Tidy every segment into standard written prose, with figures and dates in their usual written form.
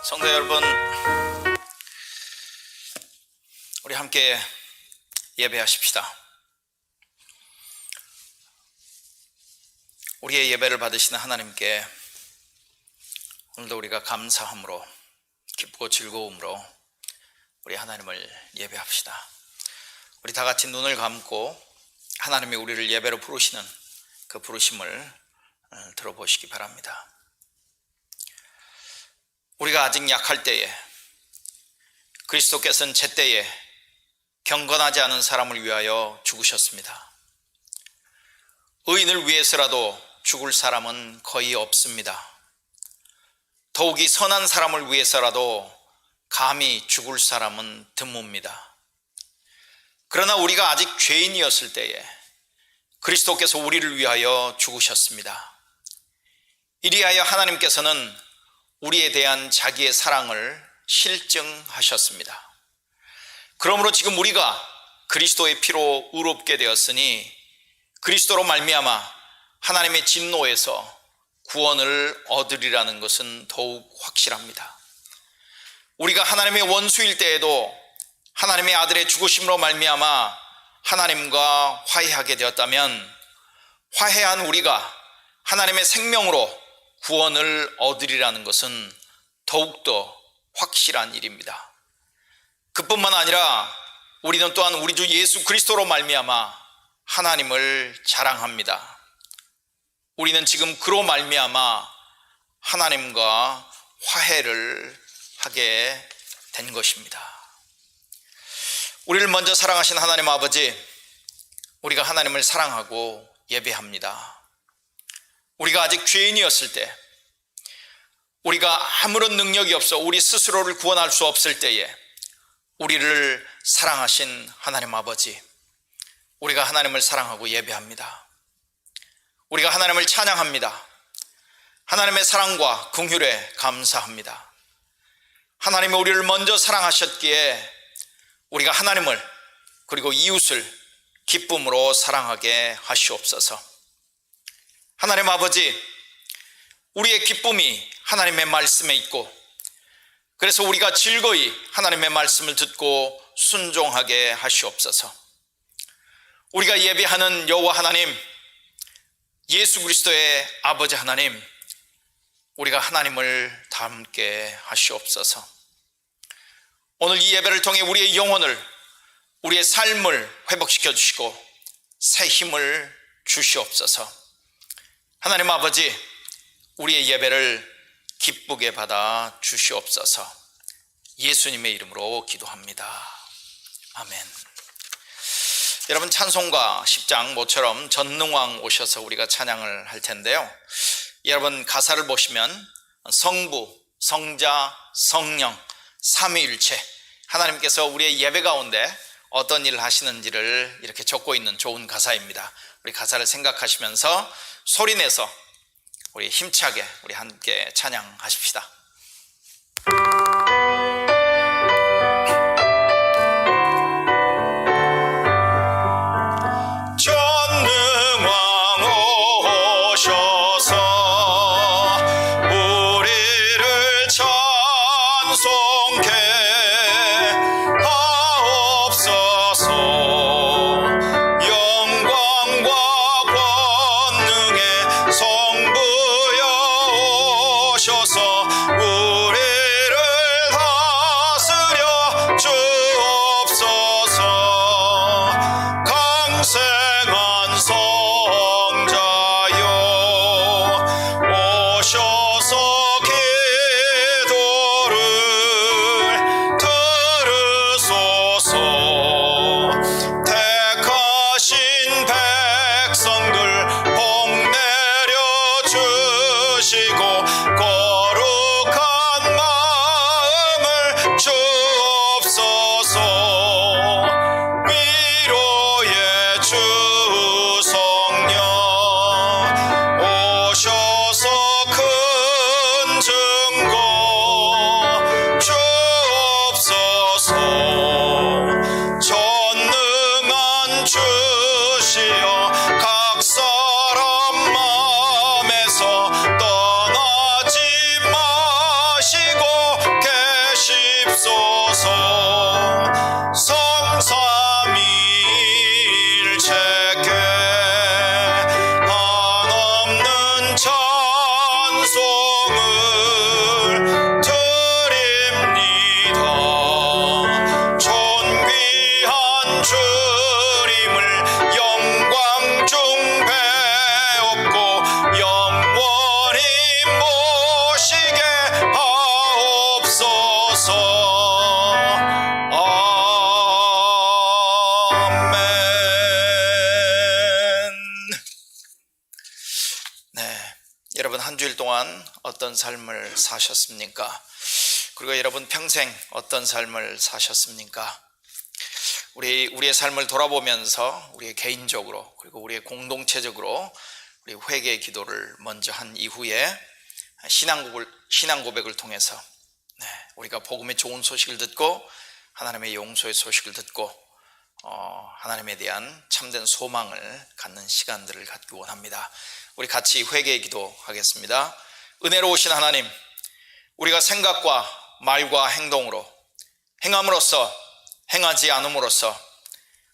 성도 여러분, 우리 함께 예배하십시다. 우리의 예배를 받으시는 하나님께 오늘도 우리가 감사함으로, 기쁘고 즐거움으로 우리 하나님을 예배합시다. 우리 다 같이 눈을 감고 하나님이 우리를 예배로 부르시는 그 부르심을 들어보시기 바랍니다. 우리가 아직 약할 때에, 그리스도께서는 제때에 경건하지 않은 사람을 위하여 죽으셨습니다. 의인을 위해서라도 죽을 사람은 거의 없습니다. 더욱이 선한 사람을 위해서라도 감히 죽을 사람은 드뭅니다. 그러나 우리가 아직 죄인이었을 때에 그리스도께서 우리를 위하여 죽으셨습니다. 이리하여 하나님께서는 우리에 대한 자기의 사랑을 실증하셨습니다. 그러므로 지금 우리가 그리스도의 피로 의롭게 되었으니 그리스도로 말미암아 하나님의 진노에서 구원을 얻으리라는 것은 더욱 확실합니다. 우리가 하나님의 원수일 때에도 하나님의 아들의 죽으심으로 말미암아 하나님과 화해하게 되었다면, 화해한 우리가 하나님의 생명으로 구원을 얻으리라는 것은 더욱더 확실한 일입니다. 그뿐만 아니라 우리는 또한 우리 주 예수 그리스도로 말미암아 하나님을 자랑합니다. 우리는 지금 그로 말미암아 하나님과 화해를 하게 된 것입니다. 우리를 먼저 사랑하신 하나님 아버지, 우리가 하나님을 사랑하고 예배합니다. 우리가 아직 죄인이었을 때, 우리가 아무런 능력이 없어 우리 스스로를 구원할 수 없을 때에 우리를 사랑하신 하나님 아버지, 우리가 하나님을 사랑하고 예배합니다. 우리가 하나님을 찬양합니다. 하나님의 사랑과 긍휼에 감사합니다. 하나님이 우리를 먼저 사랑하셨기에 우리가 하나님을 그리고 이웃을 기쁨으로 사랑하게 하시옵소서. 하나님 아버지, 우리의 기쁨이 하나님의 말씀에 있고, 그래서 우리가 즐거이 하나님의 말씀을 듣고 순종하게 하시옵소서. 우리가 예배하는 여호와 하나님, 예수 그리스도의 아버지 하나님, 우리가 하나님을 닮게 하시옵소서. 오늘 이 예배를 통해 우리의 영혼을, 우리의 삶을 회복시켜 주시고 새 힘을 주시옵소서. 하나님 아버지, 우리의 예배를 기쁘게 받아 주시옵소서. 예수님의 이름으로 기도합니다. 아멘. 여러분, 찬송가 10장 모처럼 전능왕 오셔서 우리가 찬양을 할 텐데요, 여러분 가사를 보시면 성부, 성자, 성령 삼위일체, 하나님께서 우리의 예배 가운데 어떤 일을 하시는지를 이렇게 적고 있는 좋은 가사입니다. 우리 가사를 생각하시면서 소리내서 우리 힘차게 우리 함께 찬양하십시다. 전능왕 오셔서 우리를 찬송케 하옵소서. 영광과 권능의 성부여 오셔서 우리를 다스려 주옵소서. 강생한 성자여 오셔서 기도를 들으소서. 택하신 백성들 복 내려 주시고 거룩한 마음을 주옵소서. 위로의 주 성령 오셔서 큰 증거 주옵소서. 전능한 주시여 각 사람 마음에서 떠나지 마시고 주님을 영광 중 배웠고 영원히 모시게 하옵소서. 아멘. 네, 여러분 한 주일 동안 어떤 삶을 사셨습니까? 그리고 여러분 평생 어떤 삶을 사셨습니까? 우리의 삶을 돌아보면서 우리의 개인적으로 그리고 우리의 공동체적으로 우리 회개 기도를 먼저 한 이후에 신앙 고백을 통해서 우리가 복음의 좋은 소식을 듣고 하나님의 용서의 소식을 듣고 하나님에 대한 참된 소망을 갖는 시간들을 갖기 원합니다. 우리 같이 회개 기도하겠습니다. 은혜로우신 하나님, 우리가 생각과 말과 행동으로 행함으로써 행하지 않음으로써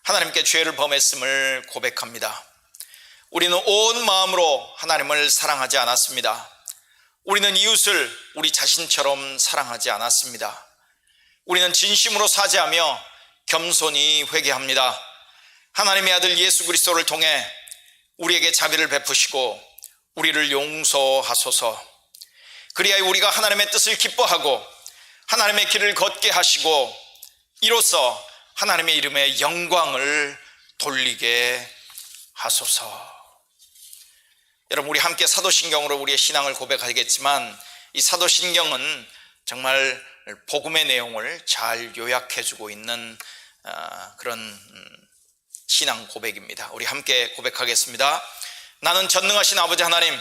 하나님께 죄를 범했음을 고백합니다. 우리는 온 마음으로 하나님을 사랑하지 않았습니다. 우리는 이웃을 우리 자신처럼 사랑하지 않았습니다. 우리는 진심으로 사죄하며 겸손히 회개합니다. 하나님의 아들 예수 그리스도를 통해 우리에게 자비를 베푸시고 우리를 용서하소서. 그리하여 우리가 하나님의 뜻을 기뻐하고 하나님의 길을 걷게 하시고 이로써 하나님의 이름에 영광을 돌리게 하소서. 여러분, 우리 함께 사도신경으로 우리의 신앙을 고백하겠지만 이 사도신경은 정말 복음의 내용을 잘 요약해주고 있는 그런 신앙 고백입니다. 우리 함께 고백하겠습니다. 나는 전능하신 아버지 하나님,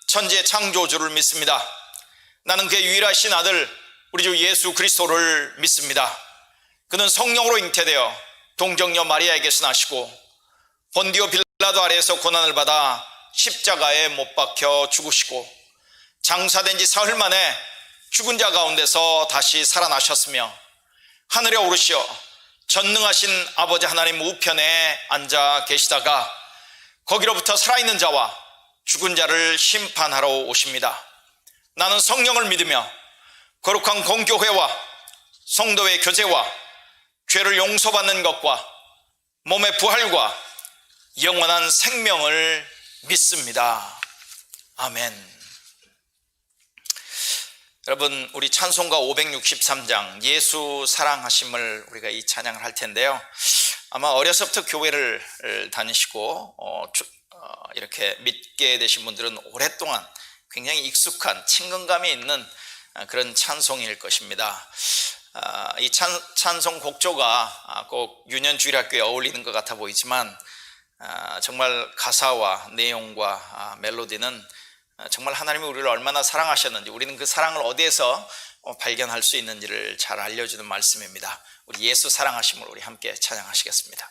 천지의 창조주를 믿습니다. 나는 그의 유일하신 아들 우리 주 예수 그리스도를 믿습니다. 그는 성령으로 잉태되어 동정녀 마리아에게서 나시고 본디오 빌라도 아래에서 고난을 받아 십자가에 못 박혀 죽으시고 장사된 지 사흘 만에 죽은 자 가운데서 다시 살아나셨으며 하늘에 오르시어 전능하신 아버지 하나님 우편에 앉아 계시다가 거기로부터 살아있는 자와 죽은 자를 심판하러 오십니다. 나는 성령을 믿으며 거룩한 공교회와 성도의 교제와 죄를 용서받는 것과 몸의 부활과 영원한 생명을 믿습니다. 아멘. 여러분, 우리 찬송가 563장 예수 사랑하심을 우리가 이 찬양을 할 텐데요, 아마 어려서부터 교회를 다니시고 이렇게 믿게 되신 분들은 오랫동안 굉장히 익숙한 친근감이 있는 그런 찬송일 것입니다. 이 찬송 곡조가 꼭 유년주일학교에 어울리는 것 같아 보이지만 정말 가사와 내용과 멜로디는 정말 하나님이 우리를 얼마나 사랑하셨는지, 우리는 그 사랑을 어디에서 발견할 수 있는지를 잘 알려주는 말씀입니다. 우리 예수 사랑하심을 우리 함께 찬양하시겠습니다.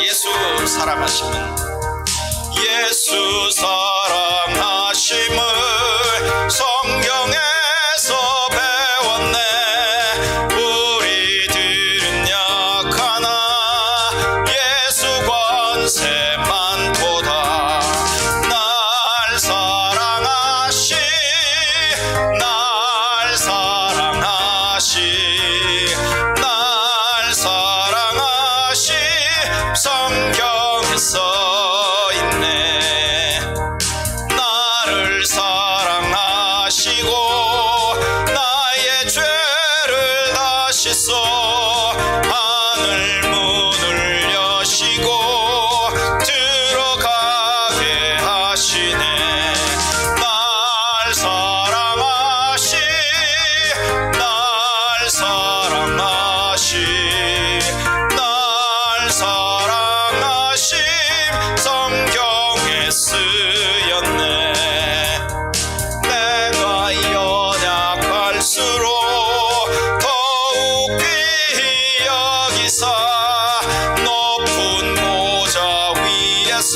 예수 사랑하심은 예수 사랑하심을 성경에서 배웠네. 우리들은 약하나 예수 권세 많도다. 날 사랑하시 날 사랑하시 날 사랑하시 성경에 써 있네. 나를 사랑하시고 나의 죄를 다시 써 하늘 문을 여시고 들어가게 하시네. 날 사랑하시 날 사랑하시 날 사랑하심 성경에 쓰였네. 내가 연약할수록 더욱 귀히 여기사 높은 보좌 위에서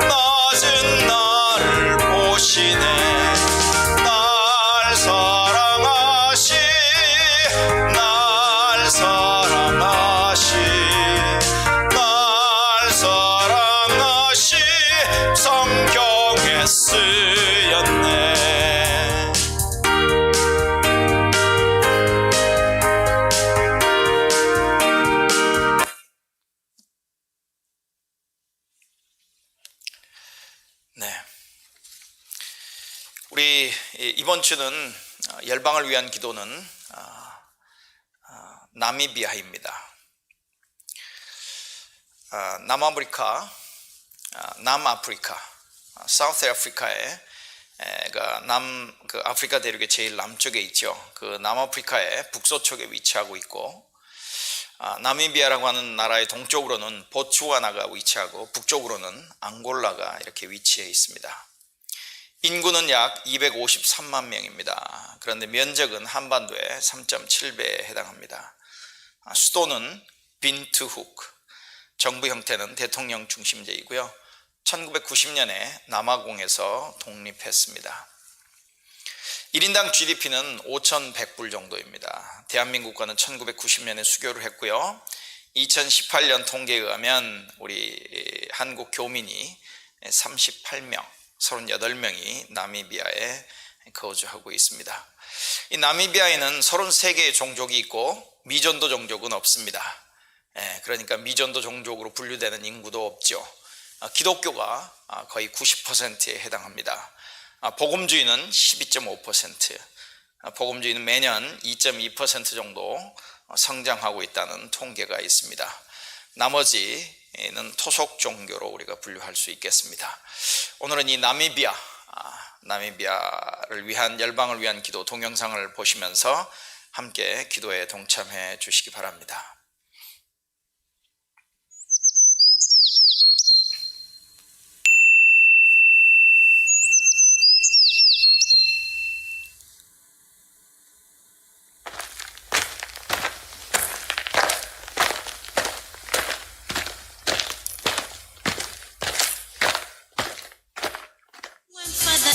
낮은 나를 보시네. 날 사랑하시 날 사랑하시 쓰였네. 네, 우리 이번 주는 열방을 위한 기도는 나미비아입니다. 남아프리카, 사우스 아프리카에 그 아프리카 대륙의 제일 남쪽에 있죠. 그 남아프리카의 북서쪽에 위치하고 있고, 나미비아라고 하는 나라의 동쪽으로는 보츠와나가 위치하고 북쪽으로는 앙골라가 이렇게 위치해 있습니다. 인구는 약 253만 명입니다. 그런데 면적은 한반도의 3.7배에 해당합니다. 수도는 빈트후크, 정부 형태는 대통령 중심제이고요. 1990년에 남아공에서 독립했습니다. 1인당 GDP는 5,100불 정도입니다. 대한민국과는 1990년에 수교를 했고요. 2018년 통계에 의하면 우리 한국 교민이 38명, 38명이 나미비아에 거주하고 있습니다. 이 나미비아에는 33개의 종족이 있고 미전도 종족은 없습니다. 그러니까 미전도 종족으로 분류되는 인구도 없죠. 기독교가 거의 90%에 해당합니다. 복음주의는 12.5%, 복음주의는 매년 2.2% 정도 성장하고 있다는 통계가 있습니다. 나머지는 토속 종교로 우리가 분류할 수 있겠습니다. 오늘은 이 나미비아를 위한 열방을 위한 기도 동영상을 보시면서 함께 기도에 동참해 주시기 바랍니다.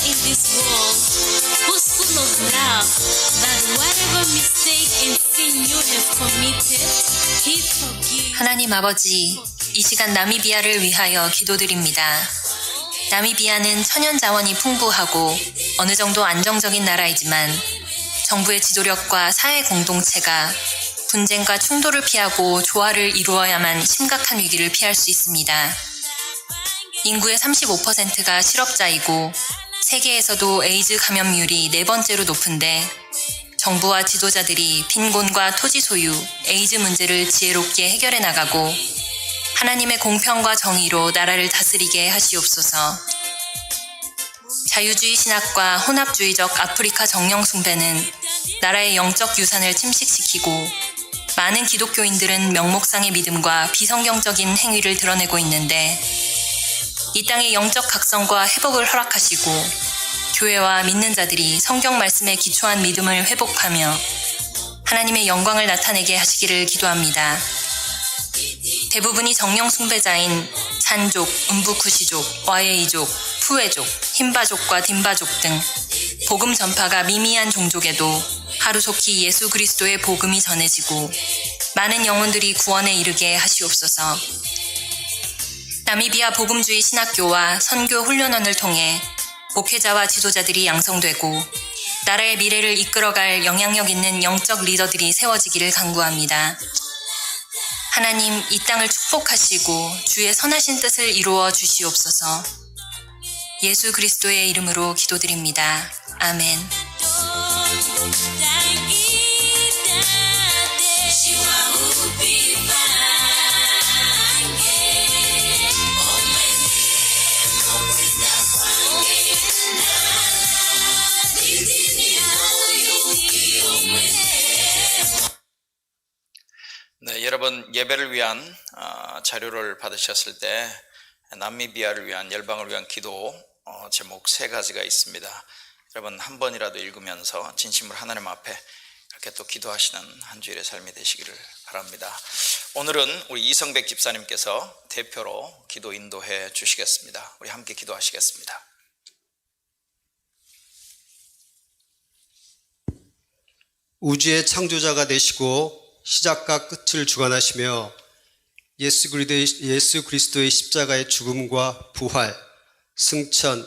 In this world, who's full of love, that whatever mistake and sin you have committed, He forgives. 하나님 아버지, 이 시간 나미비아를 위하여 기도드립니다. 나미비아는 천연 자원이 풍부하고 어느 정도 안정적인 나라이지만 정부의 지도력과 사회 공동체가 분쟁과 충돌을 피하고 조화를 이루어야만 심각한 위기를 피할 수 있습니다. 인구의 35%가 실업자이고 세계에서도 에이즈 감염률이 4번째로 높은데 정부와 지도자들이 빈곤과 토지 소유, 에이즈 문제를 지혜롭게 해결해 나가고 하나님의 공평과 정의로 나라를 다스리게 하시옵소서. 자유주의 신학과 혼합주의적 아프리카 정령 숭배는 나라의 영적 유산을 침식시키고 많은 기독교인들은 명목상의 믿음과 비성경적인 행위를 드러내고 있는데 이 땅의 영적 각성과 회복을 허락하시고 교회와 믿는 자들이 성경 말씀에 기초한 믿음을 회복하며 하나님의 영광을 나타내게 하시기를 기도합니다. 대부분이 정령 숭배자인 산족, 음부쿠시족, 와예이족, 푸웨족, 흰바족과 딘바족 등 복음 전파가 미미한 종족에도 하루속히 예수 그리스도의 복음이 전해지고 많은 영혼들이 구원에 이르게 하시옵소서. 나미비아 복음주의 신학교와 선교 훈련원을 통해 목회자와 지도자들이 양성되고 나라의 미래를 이끌어갈 영향력 있는 영적 리더들이 세워지기를 간구합니다. 하나님, 이 땅을 축복하시고 주의 선하신 뜻을 이루어 주시옵소서. 예수 그리스도의 이름으로 기도드립니다. 아멘. 네, 여러분 예배를 위한 자료를 받으셨을 때 나미비아를 위한 열방을 위한 기도 제목 3가지가 있습니다. 여러분 한 번이라도 읽으면서 진심으로 하나님 앞에 그렇게 또 기도하시는 한 주일의 삶이 되시기를 바랍니다. 오늘은 우리 이성백 집사님께서 대표로 기도 인도해 주시겠습니다. 우리 함께 기도하시겠습니다. 우주의 창조자가 되시고 시작과 끝을 주관하시며 예수 그리스도의 십자가의 죽음과 부활, 승천,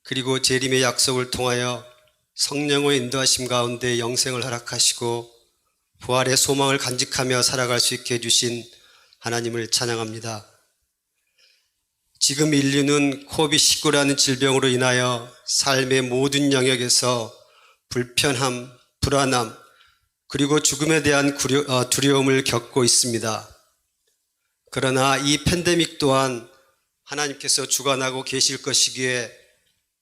그리고 재림의 약속을 통하여 성령의 인도하심 가운데 영생을 허락하시고 부활의 소망을 간직하며 살아갈 수 있게 해주신 하나님을 찬양합니다. 지금 인류는 코비드19라는 질병으로 인하여 삶의 모든 영역에서 불편함, 불안함, 그리고 죽음에 대한 두려움을 겪고 있습니다. 그러나 이 팬데믹 또한 하나님께서 주관하고 계실 것이기에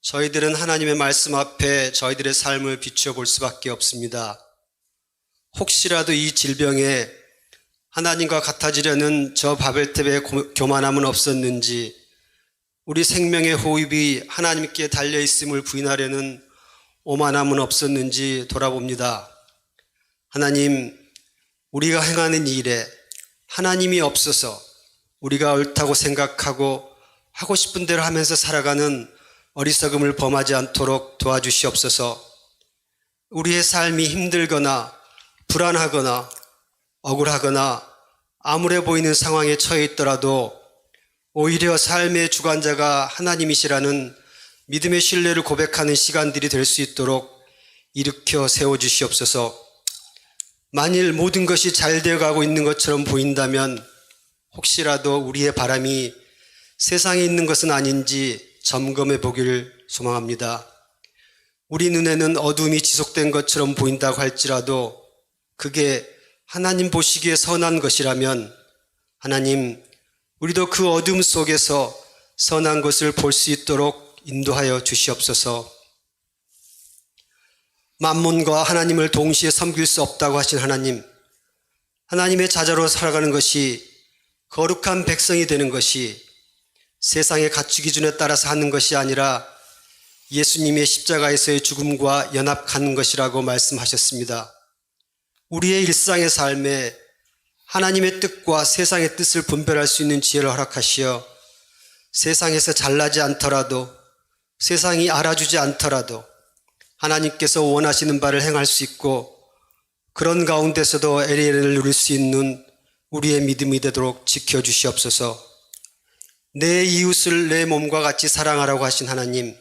저희들은 하나님의 말씀 앞에 저희들의 삶을 비추어 볼 수밖에 없습니다. 혹시라도 이 질병에 하나님과 같아지려는 저 바벨탑의 교만함은 없었는지, 우리 생명의 호흡이 하나님께 달려있음을 부인하려는 오만함은 없었는지 돌아봅니다. 하나님, 우리가 행하는 일에 하나님이 없어서 우리가 옳다고 생각하고 하고 싶은 대로 하면서 살아가는 어리석음을 범하지 않도록 도와주시옵소서. 우리의 삶이 힘들거나 불안하거나 억울하거나 암울해 보이는 상황에 처해 있더라도 오히려 삶의 주관자가 하나님이시라는 믿음의 신뢰를 고백하는 시간들이 될 수 있도록 일으켜 세워주시옵소서. 만일 모든 것이 잘 되어가고 있는 것처럼 보인다면 혹시라도 우리의 바람이 세상에 있는 것은 아닌지 점검해 보기를 소망합니다. 우리 눈에는 어둠이 지속된 것처럼 보인다고 할지라도 그게 하나님 보시기에 선한 것이라면 하나님, 우리도 그 어둠 속에서 선한 것을 볼 수 있도록 인도하여 주시옵소서. 만몬과 하나님을 동시에 섬길 수 없다고 하신 하나님, 하나님의 자녀로 살아가는 것이 거룩한 백성이 되는 것이 세상의 가치 기준에 따라서 하는 것이 아니라 예수님의 십자가에서의 죽음과 연합하는 것이라고 말씀하셨습니다. 우리의 일상의 삶에 하나님의 뜻과 세상의 뜻을 분별할 수 있는 지혜를 허락하시어 세상에서 잘나지 않더라도, 세상이 알아주지 않더라도 하나님께서 원하시는 바를 행할 수 있고 그런 가운데서도 LA를 누릴 수 있는 우리의 믿음이 되도록 지켜주시옵소서. 내 이웃을 내 몸과 같이 사랑하라고 하신 하나님,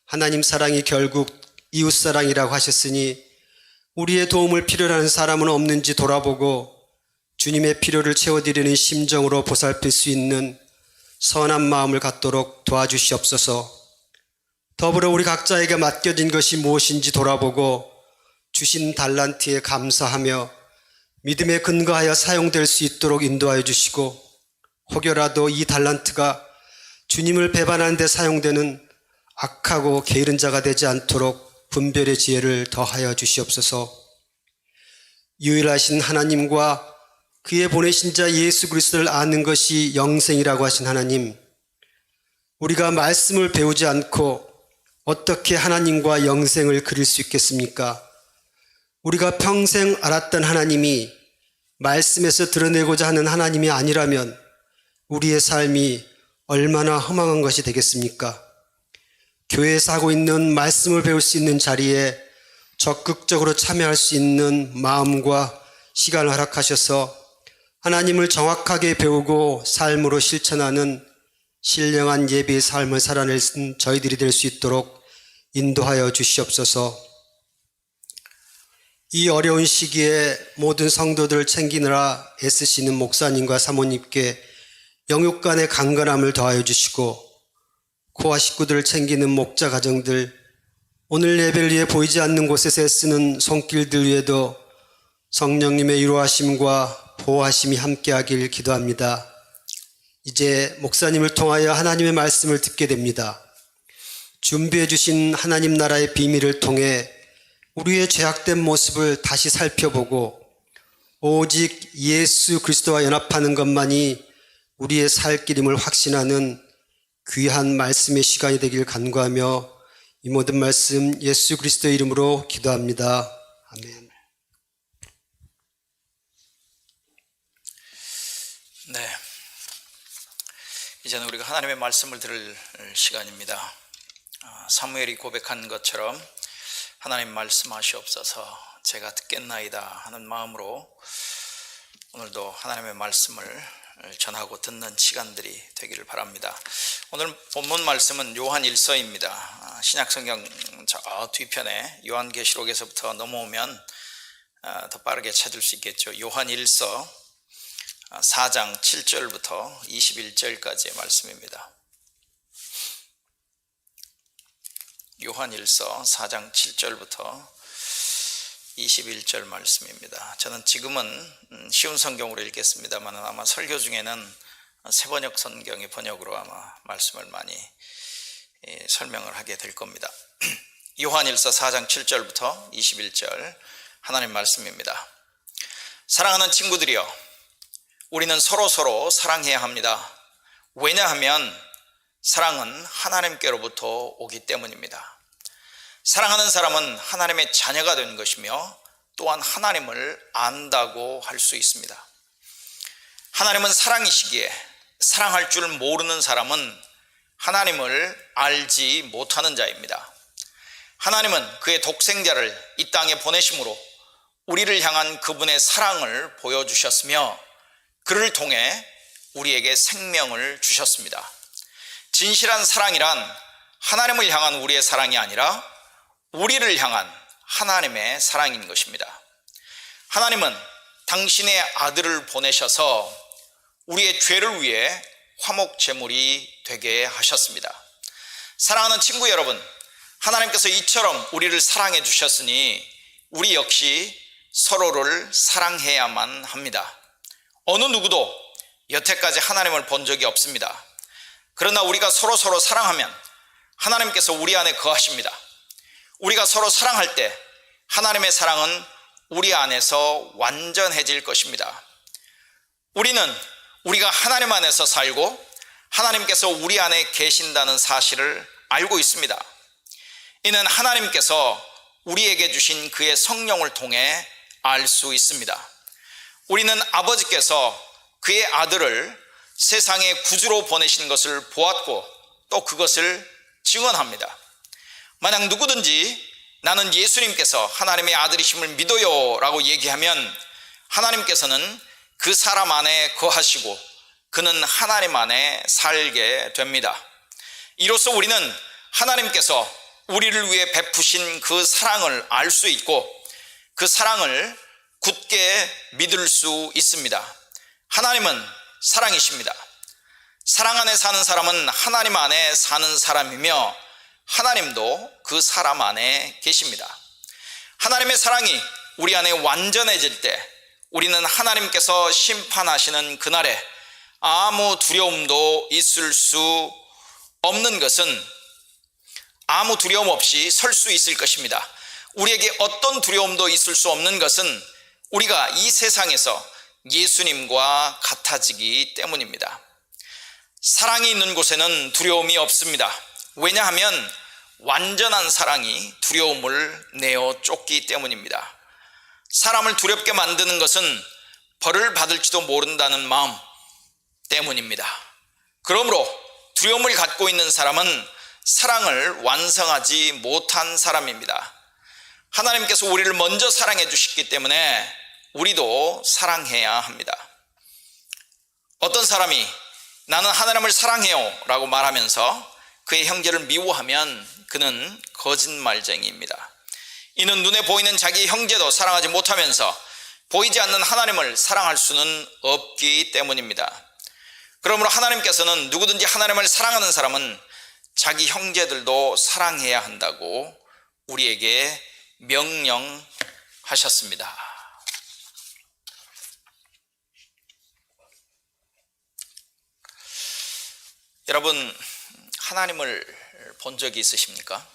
하나님 사랑이 결국 이웃 사랑이라고 하셨으니 우리의 도움을 필요로 하는 사람은 없는지 돌아보고 주님의 필요를 채워드리는 심정으로 보살필 수 있는 선한 마음을 갖도록 도와주시옵소서. 더불어 우리 각자에게 맡겨진 것이 무엇인지 돌아보고 주신 달란트에 감사하며 믿음에 근거하여 사용될 수 있도록 인도하여 주시고, 혹여라도 이 달란트가 주님을 배반하는 데 사용되는 악하고 게으른 자가 되지 않도록 분별의 지혜를 더하여 주시옵소서. 유일하신 하나님과 그의 보내신 자 예수 그리스도를 아는 것이 영생이라고 하신 하나님, 우리가 말씀을 배우지 않고 어떻게 하나님과 영생을 그릴 수 있겠습니까? 우리가 평생 알았던 하나님이 말씀에서 드러내고자 하는 하나님이 아니라면 우리의 삶이 얼마나 허망한 것이 되겠습니까? 교회에서 하고 있는 말씀을 배울 수 있는 자리에 적극적으로 참여할 수 있는 마음과 시간을 허락하셔서 하나님을 정확하게 배우고 삶으로 실천하는 신령한 예배의 삶을 살아낼 저희들이 될 수 있도록 인도하여 주시옵소서. 이 어려운 시기에 모든 성도들을 챙기느라 애쓰시는 목사님과 사모님께 영육간의 강건함을 더하여 주시고, 코아 식구들을 챙기는 목자 가정들, 오늘 예배를 위해 보이지 않는 곳에서 애쓰는 손길들 위에도 성령님의 위로하심과 보호하심이 함께하길 기도합니다. 이제 목사님을 통하여 하나님의 말씀을 듣게 됩니다. 준비해 주신 하나님 나라의 비밀을 통해 우리의 죄악된 모습을 다시 살펴보고 오직 예수 그리스도와 연합하는 것만이 우리의 살 길임을 확신하는 귀한 말씀의 시간이 되길 간구하며 이 모든 말씀 예수 그리스도의 이름으로 기도합니다. 아멘. 네, 이제는 우리가 하나님의 말씀을 들을 시간입니다. 사무엘이 고백한 것처럼 하나님 말씀하시옵소서 제가 듣겠나이다 하는 마음으로 오늘도 하나님의 말씀을 전하고 듣는 시간들이 되기를 바랍니다. 오늘 본문 말씀은 요한 1서입니다. 신약성경 저 뒤편에 요한계시록에서부터 넘어오면 더 빠르게 찾을 수 있겠죠. 요한 1서 4장 7절부터 21절까지의 말씀입니다. 요한 1서 4장 7절부터 21절 말씀입니다. 저는 지금은 쉬운 성경으로 읽겠습니다만 아마 설교 중에는 새번역 성경의 번역으로 아마 말씀을 많이 설명을 하게 될 겁니다. 요한 1서 4장 7절부터 21절 하나님 말씀입니다. 사랑하는 친구들이여, 우리는 서로 사랑해야 합니다. 왜냐하면 사랑은 하나님께로부터 오기 때문입니다. 사랑하는 사람은 하나님의 자녀가 된 것이며 또한 하나님을 안다고 할 수 있습니다. 하나님은 사랑이시기에 사랑할 줄 모르는 사람은 하나님을 알지 못하는 자입니다. 하나님은 그의 독생자를 이 땅에 보내심으로 우리를 향한 그분의 사랑을 보여주셨으며 그를 통해 우리에게 생명을 주셨습니다. 진실한 사랑이란 하나님을 향한 우리의 사랑이 아니라 우리를 향한 하나님의 사랑인 것입니다. 하나님은 당신의 아들을 보내셔서 우리의 죄를 위해 화목 제물이 되게 하셨습니다. 사랑하는 친구 여러분, 하나님께서 이처럼 우리를 사랑해 주셨으니 우리 역시 서로를 사랑해야만 합니다. 어느 누구도 여태까지 하나님을 본 적이 없습니다. 그러나 우리가 서로 사랑하면 하나님께서 우리 안에 거하십니다. 우리가 서로 사랑할 때 하나님의 사랑은 우리 안에서 완전해질 것입니다. 우리는 우리가 하나님 안에서 살고 하나님께서 우리 안에 계신다는 사실을 알고 있습니다. 이는 하나님께서 우리에게 주신 그의 성령을 통해 알 수 있습니다. 우리는 아버지께서 그의 아들을 세상의 구주로 보내신 것을 보았고 또 그것을 증언합니다. 만약 누구든지 나는 예수님께서 하나님의 아들이심을 믿어요 라고 얘기하면 하나님께서는 그 사람 안에 거하시고 그는 하나님 안에 살게 됩니다. 이로써 우리는 하나님께서 우리를 위해 베푸신 그 사랑을 알 수 있고 그 사랑을 굳게 믿을 수 있습니다. 하나님은 사랑이십니다. 사랑 안에 사는 사람은 하나님 안에 사는 사람이며 하나님도 그 사람 안에 계십니다. 하나님의 사랑이 우리 안에 완전해질 때 우리는 하나님께서 심판하시는 그날에 아무 두려움도 있을 수 없는 것은 아무 두려움 없이 설 수 있을 것입니다. 우리에게 어떤 두려움도 있을 수 없는 것은 우리가 이 세상에서 예수님과 같아지기 때문입니다. 사랑이 있는 곳에는 두려움이 없습니다. 왜냐하면 완전한 사랑이 두려움을 내어 쫓기 때문입니다. 사람을 두렵게 만드는 것은 벌을 받을지도 모른다는 마음 때문입니다. 그러므로 두려움을 갖고 있는 사람은 사랑을 완성하지 못한 사람입니다. 하나님께서 우리를 먼저 사랑해 주셨기 때문에 우리도 사랑해야 합니다. 어떤 사람이 나는 하나님을 사랑해요 라고 말하면서 그의 형제를 미워하면 그는 거짓말쟁이입니다. 이는 눈에 보이는 자기 형제도 사랑하지 못하면서 보이지 않는 하나님을 사랑할 수는 없기 때문입니다. 그러므로 하나님께서는 누구든지 하나님을 사랑하는 사람은 자기 형제들도 사랑해야 한다고 우리에게 명령하셨습니다. 여러분, 하나님을 본 적이 있으십니까?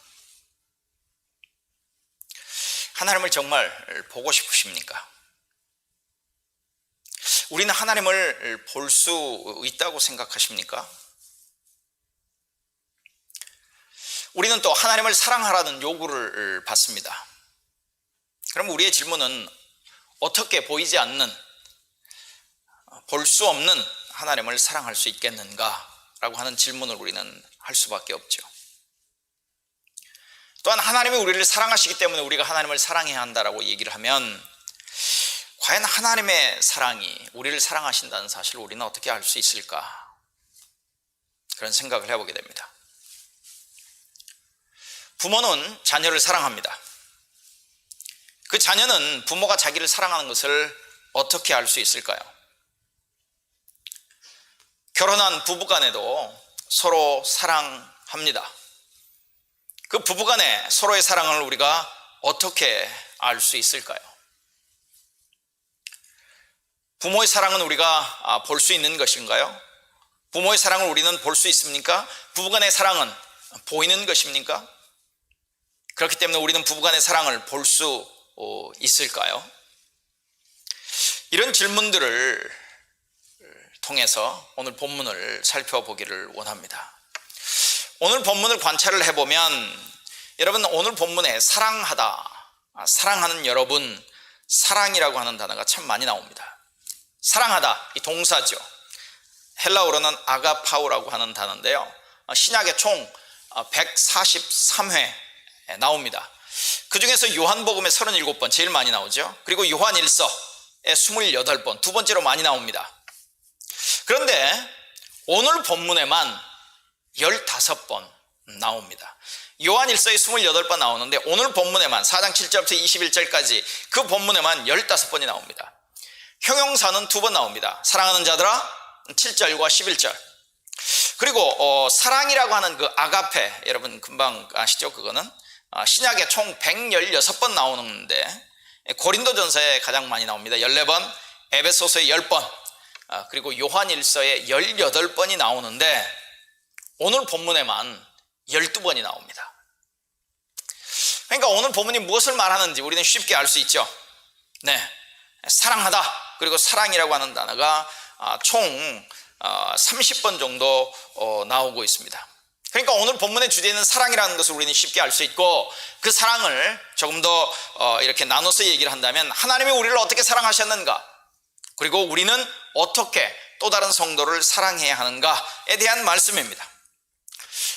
하나님을 정말 보고 싶으십니까? 우리는 하나님을 볼 수 있다고 생각하십니까? 우리는 또 하나님을 사랑하라는 요구를 받습니다. 그럼 우리의 질문은 어떻게 보이지 않는, 볼 수 없는 하나님을 사랑할 수 있겠는가? 라고 하는 질문을 우리는 할 수밖에 없죠. 또한 하나님이 우리를 사랑하시기 때문에 우리가 하나님을 사랑해야 한다라고 얘기를 하면 과연 하나님의 사랑이 우리를 사랑하신다는 사실을 우리는 어떻게 알 수 있을까? 그런 생각을 해보게 됩니다. 부모는 자녀를 사랑합니다. 그 자녀는 부모가 자기를 사랑하는 것을 어떻게 알 수 있을까요? 결혼한 부부간에도 서로 사랑합니다. 그 부부간에 서로의 사랑을 우리가 어떻게 알 수 있을까요? 부모의 사랑은 우리가 볼 수 있는 것인가요? 부모의 사랑을 우리는 볼 수 있습니까? 부부간의 사랑은 보이는 것입니까? 그렇기 때문에 우리는 부부간의 사랑을 볼 수 있을까요? 이런 질문들을 통해서 오늘 본문을 살펴보기를 원합니다. 오늘 본문을 관찰을 해보면 여러분, 오늘 본문에 사랑하다, 사랑하는 여러분, 사랑이라고 하는 단어가 참 많이 나옵니다. 사랑하다, 이 동사죠. 헬라어로는 아가파우라고 하는 단어인데요, 신약에 총 143회 나옵니다. 그 중에서 요한복음에 37번 제일 많이 나오죠. 그리고 요한일서에 28번, 두 번째로 많이 나옵니다. 그런데 오늘 본문에만 15번 나옵니다. 요한일서에 28번 나오는데 오늘 본문에만 4장 7절부터 21절까지 그 본문에만 15번이 나옵니다. 형용사는 2번 나옵니다. 사랑하는 자들아, 7절과 11절. 그리고 사랑이라고 하는 그 아가페, 여러분 금방 아시죠? 그거는 신약에 총 116번 나오는데 고린도전서에 가장 많이 나옵니다. 14번, 에베소서에 10번, 그리고 요한일서에 18번이 나오는데 오늘 본문에만 12번이 나옵니다. 그러니까 오늘 본문이 무엇을 말하는지 우리는 쉽게 알 수 있죠. 네, 사랑하다, 그리고 사랑이라고 하는 단어가 총 30번 정도 나오고 있습니다. 그러니까 오늘 본문의 주제는 사랑이라는 것을 우리는 쉽게 알 수 있고, 그 사랑을 조금 더 이렇게 나눠서 얘기를 한다면 하나님이 우리를 어떻게 사랑하셨는가, 그리고 우리는 어떻게 또 다른 성도를 사랑해야 하는가에 대한 말씀입니다.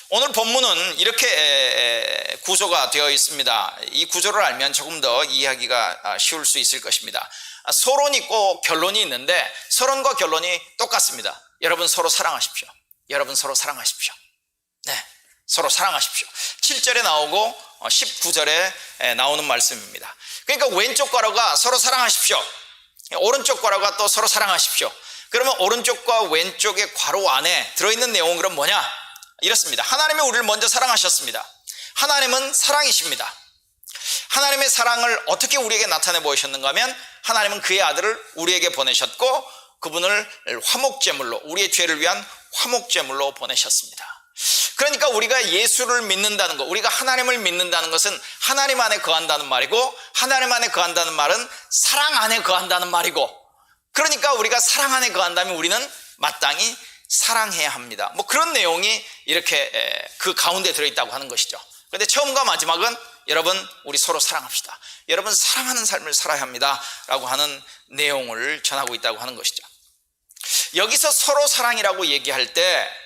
오늘 본문은 이렇게 구조가 되어 있습니다. 이 구조를 알면 조금 더 이해하기가 쉬울 수 있을 것입니다. 서론이 있고 결론이 있는데 서론과 결론이 똑같습니다. 여러분 서로 사랑하십시오. 여러분 서로 사랑하십시오. 네, 서로 사랑하십시오. 7절에 나오고 19절에 나오는 말씀입니다. 그러니까 왼쪽 괄호가 서로 사랑하십시오, 오른쪽 괄호가 또 서로 사랑하십시오. 그러면 오른쪽과 왼쪽의 괄호 안에 들어있는 내용은 그럼 뭐냐? 이렇습니다. 하나님이 우리를 먼저 사랑하셨습니다. 하나님은 사랑이십니다. 하나님의 사랑을 어떻게 우리에게 나타내 보이셨는가 하면 하나님은 그의 아들을 우리에게 보내셨고 그분을 화목제물로, 우리의 죄를 위한 화목제물로 보내셨습니다. 그러니까 우리가 예수를 믿는다는 것, 우리가 하나님을 믿는다는 것은 하나님 안에 거한다는 말이고, 하나님 안에 거한다는 말은 사랑 안에 거한다는 말이고, 그러니까 우리가 사랑 안에 거한다면 우리는 마땅히 사랑해야 합니다. 뭐 그런 내용이 이렇게 그 가운데 들어있다고 하는 것이죠. 그런데 처음과 마지막은 여러분 우리 서로 사랑합시다, 여러분 사랑하는 삶을 살아야 합니다 라고 하는 내용을 전하고 있다고 하는 것이죠. 여기서 서로 사랑이라고 얘기할 때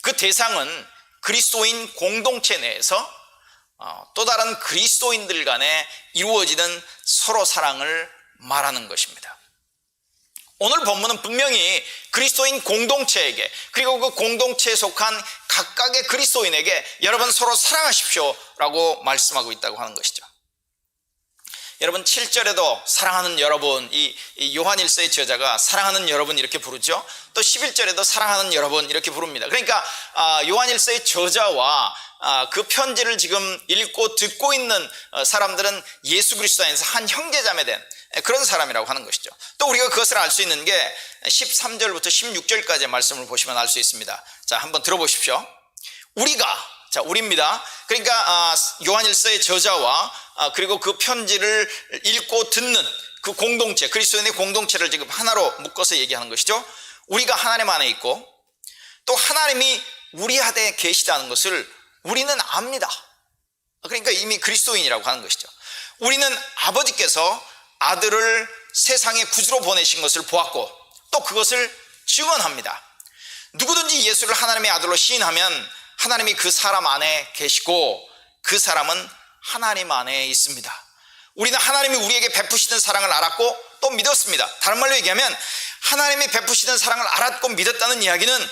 그 대상은 그리스도인 공동체 내에서 또 다른 그리스도인들 간에 이루어지는 서로 사랑을 말하는 것입니다. 오늘 본문은 분명히 그리스도인 공동체에게, 그리고 그 공동체에 속한 각각의 그리스도인에게 여러분 서로 사랑하십시오 라고 말씀하고 있다고 하는 것이죠. 여러분 7절에도 사랑하는 여러분, 이 요한일서의 저자가 사랑하는 여러분 이렇게 부르죠. 또 11절에도 사랑하는 여러분 이렇게 부릅니다. 그러니까 요한일서의 저자와 그 편지를 지금 읽고 듣고 있는 사람들은 예수 그리스도 안에서 한 형제자매 된 그런 사람이라고 하는 것이죠. 또 우리가 그것을 알 수 있는 게 13절부터 16절까지의 말씀을 보시면 알 수 있습니다. 자, 한번 들어보십시오. 우리입니다. 그러니까 요한일서의 저자와 그리고 그 편지를 읽고 듣는 그 공동체, 그리스도인의 공동체를 지금 하나로 묶어서 얘기하는 것이죠. 우리가 하나님 안에 있고 또 하나님이 우리 안에 계시다는 것을 우리는 압니다. 그러니까 이미 그리스도인이라고 하는 것이죠. 우리는 아버지께서 아들을 세상의 구주로 보내신 것을 보았고 또 그것을 증언합니다. 누구든지 예수를 하나님의 아들로 시인하면 하나님이 그 사람 안에 계시고 그 사람은 하나님 안에 있습니다. 우리는 하나님이 우리에게 베푸시는 사랑을 알았고 또 믿었습니다. 다른 말로 얘기하면 하나님이 베푸시는 사랑을 알았고 믿었다는 이야기는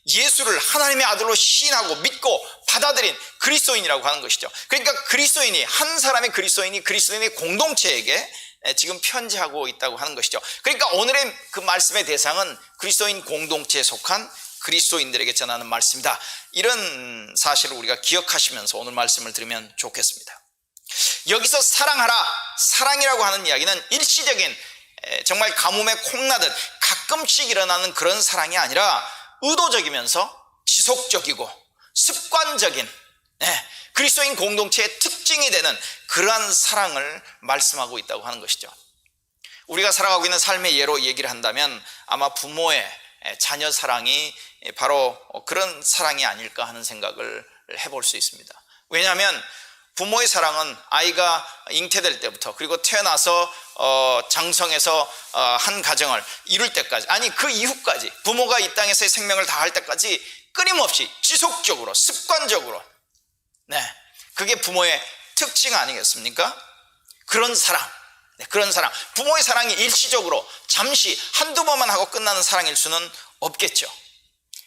예수를 하나님의 아들로 시인하고 믿고 받아들인 그리스도인이라고 하는 것이죠. 그러니까 그리스도인이, 한 사람의 그리스도인이 그리스도인의 공동체에게 지금 편지하고 있다고 하는 것이죠. 그러니까 오늘의 그 말씀의 대상은 그리스도인 공동체에 속한 그리스도인들에게 전하는 말씀이다. 이런 사실을 우리가 기억하시면서 오늘 말씀을 들으면 좋겠습니다. 여기서 사랑하라, 사랑이라고 하는 이야기는 일시적인, 정말 가뭄에 콩나듯 가끔씩 일어나는 그런 사랑이 아니라 의도적이면서 지속적이고 습관적인, 그리스도인 공동체의 특징이 되는 그러한 사랑을 말씀하고 있다고 하는 것이죠. 우리가 살아가고 있는 삶의 예로 얘기를 한다면 아마 부모의 자녀 사랑이 바로 그런 사랑이 아닐까 하는 생각을 해볼 수 있습니다. 왜냐하면 부모의 사랑은 아이가 잉태될 때부터, 그리고 태어나서 장성해서 한 가정을 이룰 때까지, 아니 그 이후까지, 부모가 이 땅에서의 생명을 다할 때까지 끊임없이 지속적으로 습관적으로, 그게 부모의 특징 아니겠습니까? 그런 사랑, 그런 사랑, 부모의 사랑이 일시적으로 잠시 한두 번만 하고 끝나는 사랑일 수는 없겠죠.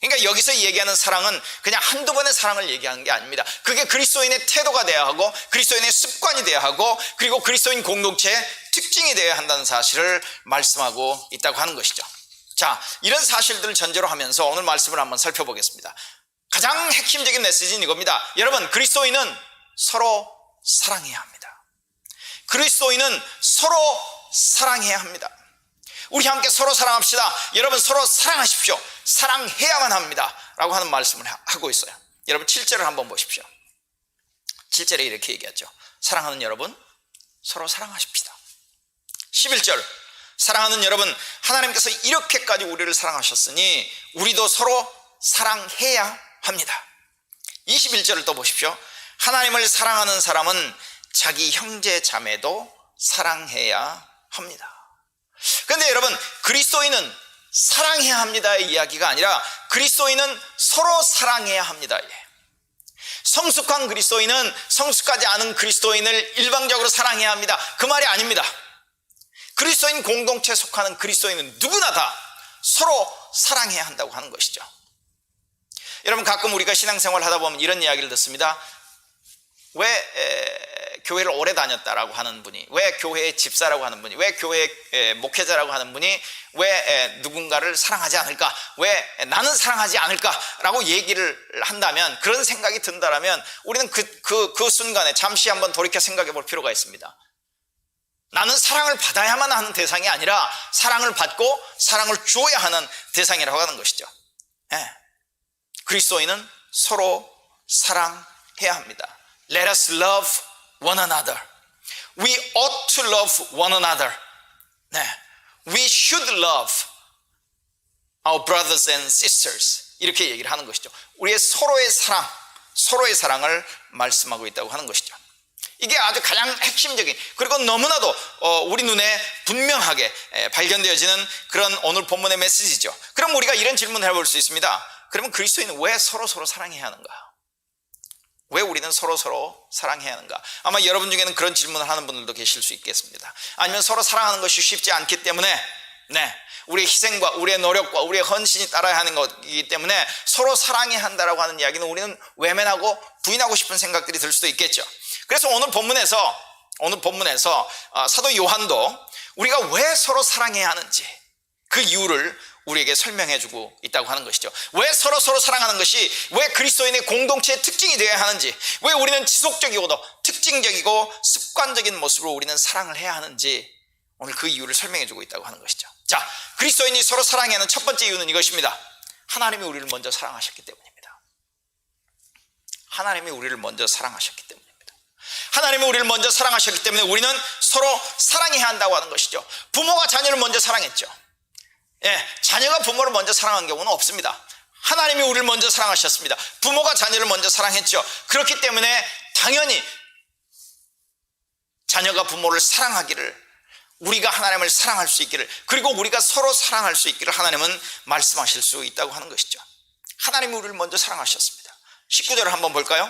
그러니까 여기서 얘기하는 사랑은 그냥 한두 번의 사랑을 얘기하는 게 아닙니다. 그게 그리스도인의 태도가 돼야 하고, 그리스도인의 습관이 돼야 하고, 그리고 그리스도인 공동체의 특징이 되어야 한다는 사실을 말씀하고 있다고 하는 것이죠. 자, 이런 사실들을 전제로 하면서 오늘 말씀을 한번 살펴보겠습니다. 가장 핵심적인 메시지는 이겁니다. 여러분, 그리스도인은 서로 사랑해야 합니다. 그리스도인은 서로 사랑해야 합니다. 우리 함께 서로 사랑합시다. 여러분, 서로 사랑하십시오. 사랑해야만 합니다 라고 하는 말씀을 하고 있어요. 여러분 7절을 한번 보십시오. 7절에 이렇게 얘기하죠. 사랑하는 여러분, 서로 사랑하십시다. 11절, 사랑하는 여러분, 하나님께서 이렇게까지 우리를 사랑하셨으니 우리도 서로 사랑해야 합니다. 21절을 또 보십시오. 하나님을 사랑하는 사람은 자기 형제 자매도 사랑해야 합니다. 그런데 여러분, 그리스도인은 사랑해야 합니다의 이야기가 아니라 그리스도인은 서로 사랑해야 합니다. 성숙한 그리스도인은 성숙하지 않은 그리스도인을 일방적으로 사랑해야 합니다, 그 말이 아닙니다. 그리스도인 공동체에 속하는 그리스도인은 누구나 다 서로 사랑해야 한다고 하는 것이죠. 여러분, 가끔 우리가 신앙생활을 하다 보면 이런 이야기를 듣습니다. 왜 교회를 오래 다녔다라고 하는 분이, 왜 교회의 집사라고 하는 분이, 왜 교회의 목회자라고 하는 분이 왜 누군가를 사랑하지 않을까, 왜 나는 사랑하지 않을까라고 얘기를 한다면, 그런 생각이 든다라면 우리는 그 순간에 잠시 한번 돌이켜 생각해 볼 필요가 있습니다. 나는 사랑을 받아야만 하는 대상이 아니라 사랑을 받고 사랑을 주어야 하는 대상이라고 하는 것이죠. 그리스도인은 서로 사랑해야 합니다. Let us love one another. We ought to love one another. We should love our brothers and sisters. 이렇게 얘기를 하는 것이죠. 우리의 서로의 사랑을 말씀하고 있다고 하는 것이죠. 이게 아주 가장 핵심적인, 그리고 너무나도 우리 눈에 분명하게 발견되어지는 그런 오늘 본문의 메시지죠. 그럼 우리가 이런 질문을 해볼 수 있습니다. 그러면 그리스도인은 왜 서로 사랑해야 하는가? 왜 우리는 서로 사랑해야 하는가? 아마 여러분 중에는 그런 질문을 하는 분들도 계실 수 있겠습니다. 아니면 서로 사랑하는 것이 쉽지 않기 때문에, 우리의 희생과 우리의 노력과 우리의 헌신이 따라야 하는 것이기 때문에 서로 사랑해야 한다라고 하는 이야기는 우리는 외면하고 부인하고 싶은 생각들이 들 수도 있겠죠. 그래서 오늘 본문에서 사도 요한도 우리가 왜 서로 사랑해야 하는지 그 이유를 우리에게 설명해주고 있다고 하는 것이죠. 왜 서로 사랑하는 것이, 왜 그리스도인의 공동체의 특징이 되어야 하는지, 왜 우리는 지속적이고도 특징적이고 습관적인 모습으로 우리는 사랑을 해야 하는지 오늘 그 이유를 설명해주고 있다고 하는 것이죠. 자, 그리스도인이 서로 사랑해야 하는 첫 번째 이유는 이것입니다. 하나님이 우리를 먼저 사랑하셨기 때문입니다. 하나님이 우리를 먼저 사랑하셨기 때문입니다. 하나님이 우리를 먼저 사랑하셨기 때문에 우리는 서로 사랑해야 한다고 하는 것이죠. 부모가 자녀를 먼저 사랑했죠. 자녀가 부모를 먼저 사랑한 경우는 없습니다. 하나님이 우리를 먼저 사랑하셨습니다. 부모가 자녀를 먼저 사랑했죠. 그렇기 때문에 당연히 자녀가 부모를 사랑하기를, 우리가 하나님을 사랑할 수 있기를, 그리고 우리가 서로 사랑할 수 있기를 하나님은 말씀하실 수 있다고 하는 것이죠. 하나님이 우리를 먼저 사랑하셨습니다. 19절을 한번 볼까요?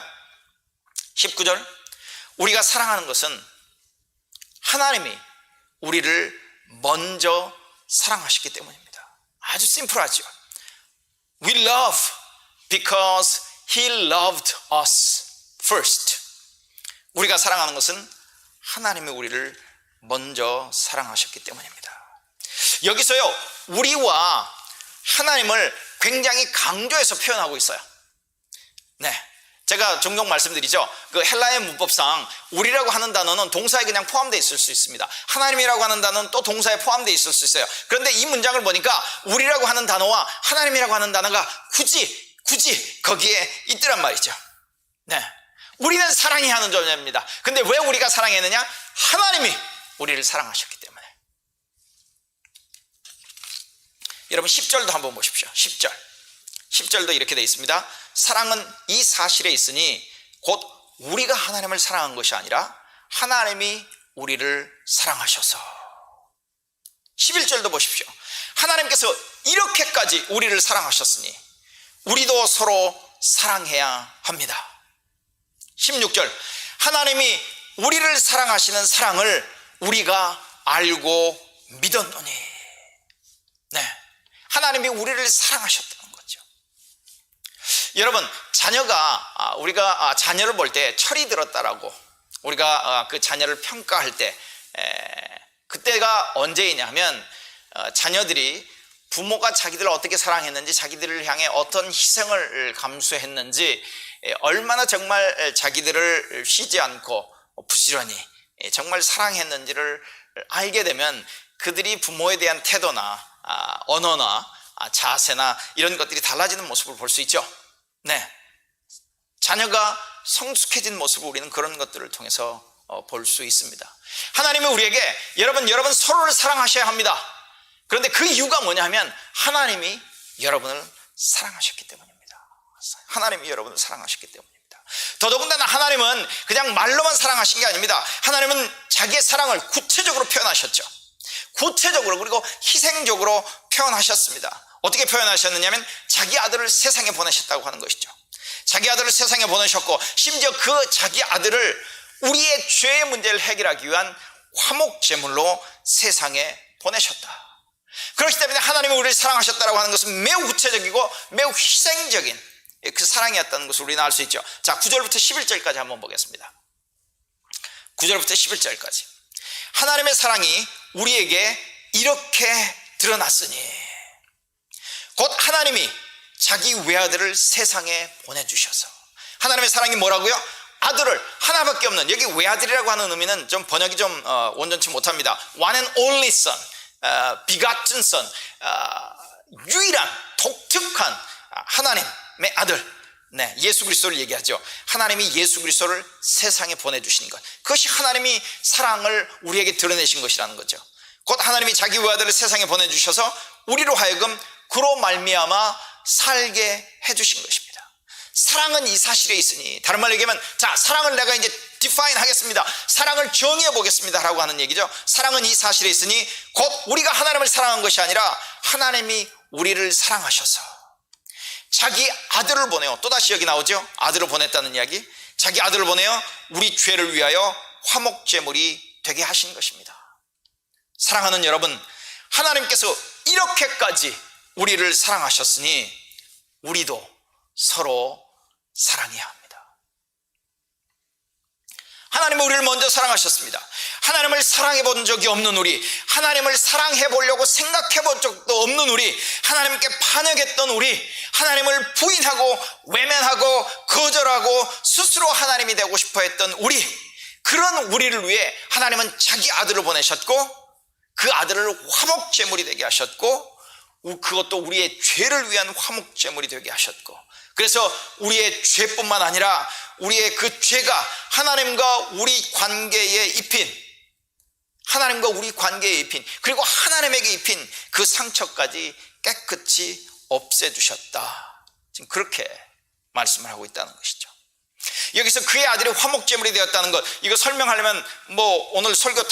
19절, 우리가 사랑하는 것은 하나님이 우리를 먼저 사랑하셨기 때문입니다. 아주 심플하죠. We love because He loved us first. 우리가 사랑하는 것은 하나님이 우리를 먼저 사랑하셨기 때문입니다. 여기서요, 우리와 하나님을 굉장히 강조해서 표현하고 있어요. 네, 제가 종종 말씀드리죠. 그 헬라의 문법상 우리라고 하는 단어는 동사에 그냥 포함되어 있을 수 있습니다. 하나님이라고 하는 단어는 또 동사에 포함되어 있을 수 있어요. 그런데 이 문장을 보니까 우리라고 하는 단어와 하나님이라고 하는 단어가 굳이 거기에 있더란 말이죠. 네, 우리는 사랑해야 하는 존재입니다. 근데 왜 우리가 사랑했느냐? 하나님이 우리를 사랑하셨기 때문에. 여러분 10절도 한번 보십시오. 10절도 이렇게 되어 있습니다. 사랑은 이 사실에 있으니 곧 우리가 하나님을 사랑한 것이 아니라 하나님이 우리를 사랑하셔서. 11절도 보십시오. 하나님께서 이렇게까지 우리를 사랑하셨으니 우리도 서로 사랑해야 합니다. 16절, 하나님이 우리를 사랑하시는 사랑을 우리가 알고 믿었노니. 네, 하나님이 우리를 사랑하셨다는 거죠. 여러분, 우리가 자녀를 볼 때 철이 들었다라고 우리가 그 자녀를 평가할 때 그때가 언제이냐 하면 자녀들이 부모가 자기들을 어떻게 사랑했는지, 자기들을 향해 어떤 희생을 감수했는지, 얼마나 정말 자기들을 쉬지 않고 부지런히 정말 사랑했는지를 알게 되면 그들이 부모에 대한 태도나 언어나 자세나 이런 것들이 달라지는 모습을 볼 수 있죠. 네, 자녀가 성숙해진 모습을 우리는 그런 것들을 통해서 볼 수 있습니다. 하나님은 우리에게 여러분 서로를 사랑하셔야 합니다. 그런데 그 이유가 뭐냐 하면 하나님이 여러분을 사랑하셨기 때문입니다. 하나님이 여러분을 사랑하셨기 때문입니다. 더더군다나 하나님은 그냥 말로만 사랑하신 게 아닙니다. 하나님은 자기의 사랑을 구체적으로 표현하셨죠. 구체적으로, 그리고 희생적으로 표현하셨습니다. 어떻게 표현하셨느냐면 자기 아들을 세상에 보내셨다고 하는 것이죠. 자기 아들을 세상에 보내셨고, 심지어 그 자기 아들을 우리의 죄의 문제를 해결하기 위한 화목제물로 세상에 보내셨다. 그렇기 때문에 하나님이 우리를 사랑하셨다고 하는 것은 매우 구체적이고 매우 희생적인 그 사랑이었다는 것을 우리는 알 수 있죠. 자, 9절부터 11절까지 한번 보겠습니다. 9절부터 11절까지. 하나님의 사랑이 우리에게 이렇게 드러났으니 곧 하나님이 자기 외아들을 세상에 보내주셔서. 하나님의 사랑이 뭐라고요? 아들을, 하나밖에 없는, 여기 외아들이라고 하는 의미는 좀 번역이 좀 온전치 못합니다. One and only son, begotten son, 유일한 독특한 하나님의 아들, 네, 예수 그리스도를 얘기하죠. 하나님이 예수 그리스도를 세상에 보내주신 것, 그것이 하나님이 사랑을 우리에게 드러내신 것이라는 거죠. 곧 하나님이 자기 외아들을 세상에 보내주셔서 우리로 하여금 그로 말미암아 살게 해주신 것입니다. 사랑은 이 사실에 있으니, 다른 말로 얘기하면, 자, 사랑을 내가 이제 define 하겠습니다, 사랑을 정의해 보겠습니다 라고 하는 얘기죠. 사랑은 이 사실에 있으니 곧 우리가 하나님을 사랑한 것이 아니라 하나님이 우리를 사랑하셔서 자기 아들을 보내요. 또다시 여기 나오죠. 아들을 보냈다는 이야기. 자기 아들을 보내어 우리 죄를 위하여 화목제물이 되게 하신 것입니다. 사랑하는 여러분, 하나님께서 이렇게까지 우리를 사랑하셨으니 우리도 서로 사랑해야 합니다. 하나님은 우리를 먼저 사랑하셨습니다. 하나님을 사랑해 본 적이 없는 우리, 하나님을 사랑해 보려고 생각해 본 적도 없는 우리, 하나님께 반역했던 우리, 하나님을 부인하고 외면하고 거절하고 스스로 하나님이 되고 싶어 했던 우리, 그런 우리를 위해 하나님은 자기 아들을 보내셨고 그 아들을 화목제물이 되게 하셨고, 그것도 우리의 죄를 위한 화목제물이 되게 하셨고, 그래서 우리의 죄뿐만 아니라 우리의 그 죄가 하나님과 우리 관계에 입힌, 하나님과 우리 관계에 입힌, 그리고 하나님에게 입힌 그 상처까지 깨끗이 없애주셨다. 지금 그렇게 말씀을 하고 있다는 것이죠. 여기서 그의 아들이 화목제물이 되었다는 것, 이거 설명하려면 오늘 설교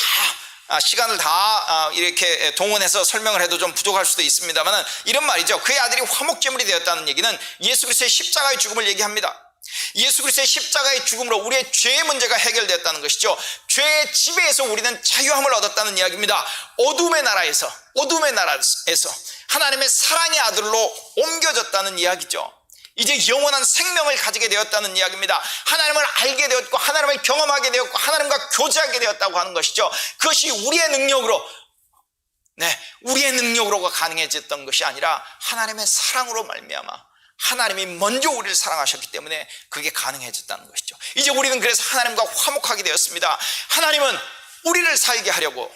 시간을 다 이렇게 동원해서 설명을 해도 좀 부족할 수도 있습니다만, 이런 말이죠. 그의 아들이 화목제물이 되었다는 얘기는 예수 그리스도의 십자가의 죽음을 얘기합니다. 예수 그리스도의 십자가의 죽음으로 우리의 죄의 문제가 해결되었다는 것이죠. 죄의 지배에서 우리는 자유함을 얻었다는 이야기입니다. 어둠의 나라에서 하나님의 사랑의 아들로 옮겨졌다는 이야기죠. 이제 영원한 생명을 가지게 되었다는 이야기입니다. 하나님을 알게 되었고 하나님을 경험하게 되었고 하나님과 교제하게 되었다고 하는 것이죠. 그것이 우리의 능력으로가 가능해졌던 것이 아니라 하나님의 사랑으로 말미암아 하나님이 먼저 우리를 사랑하셨기 때문에 그게 가능해졌다는 것이죠. 이제 우리는 그래서 하나님과 화목하게 되었습니다. 하나님은 우리를 살게 하려고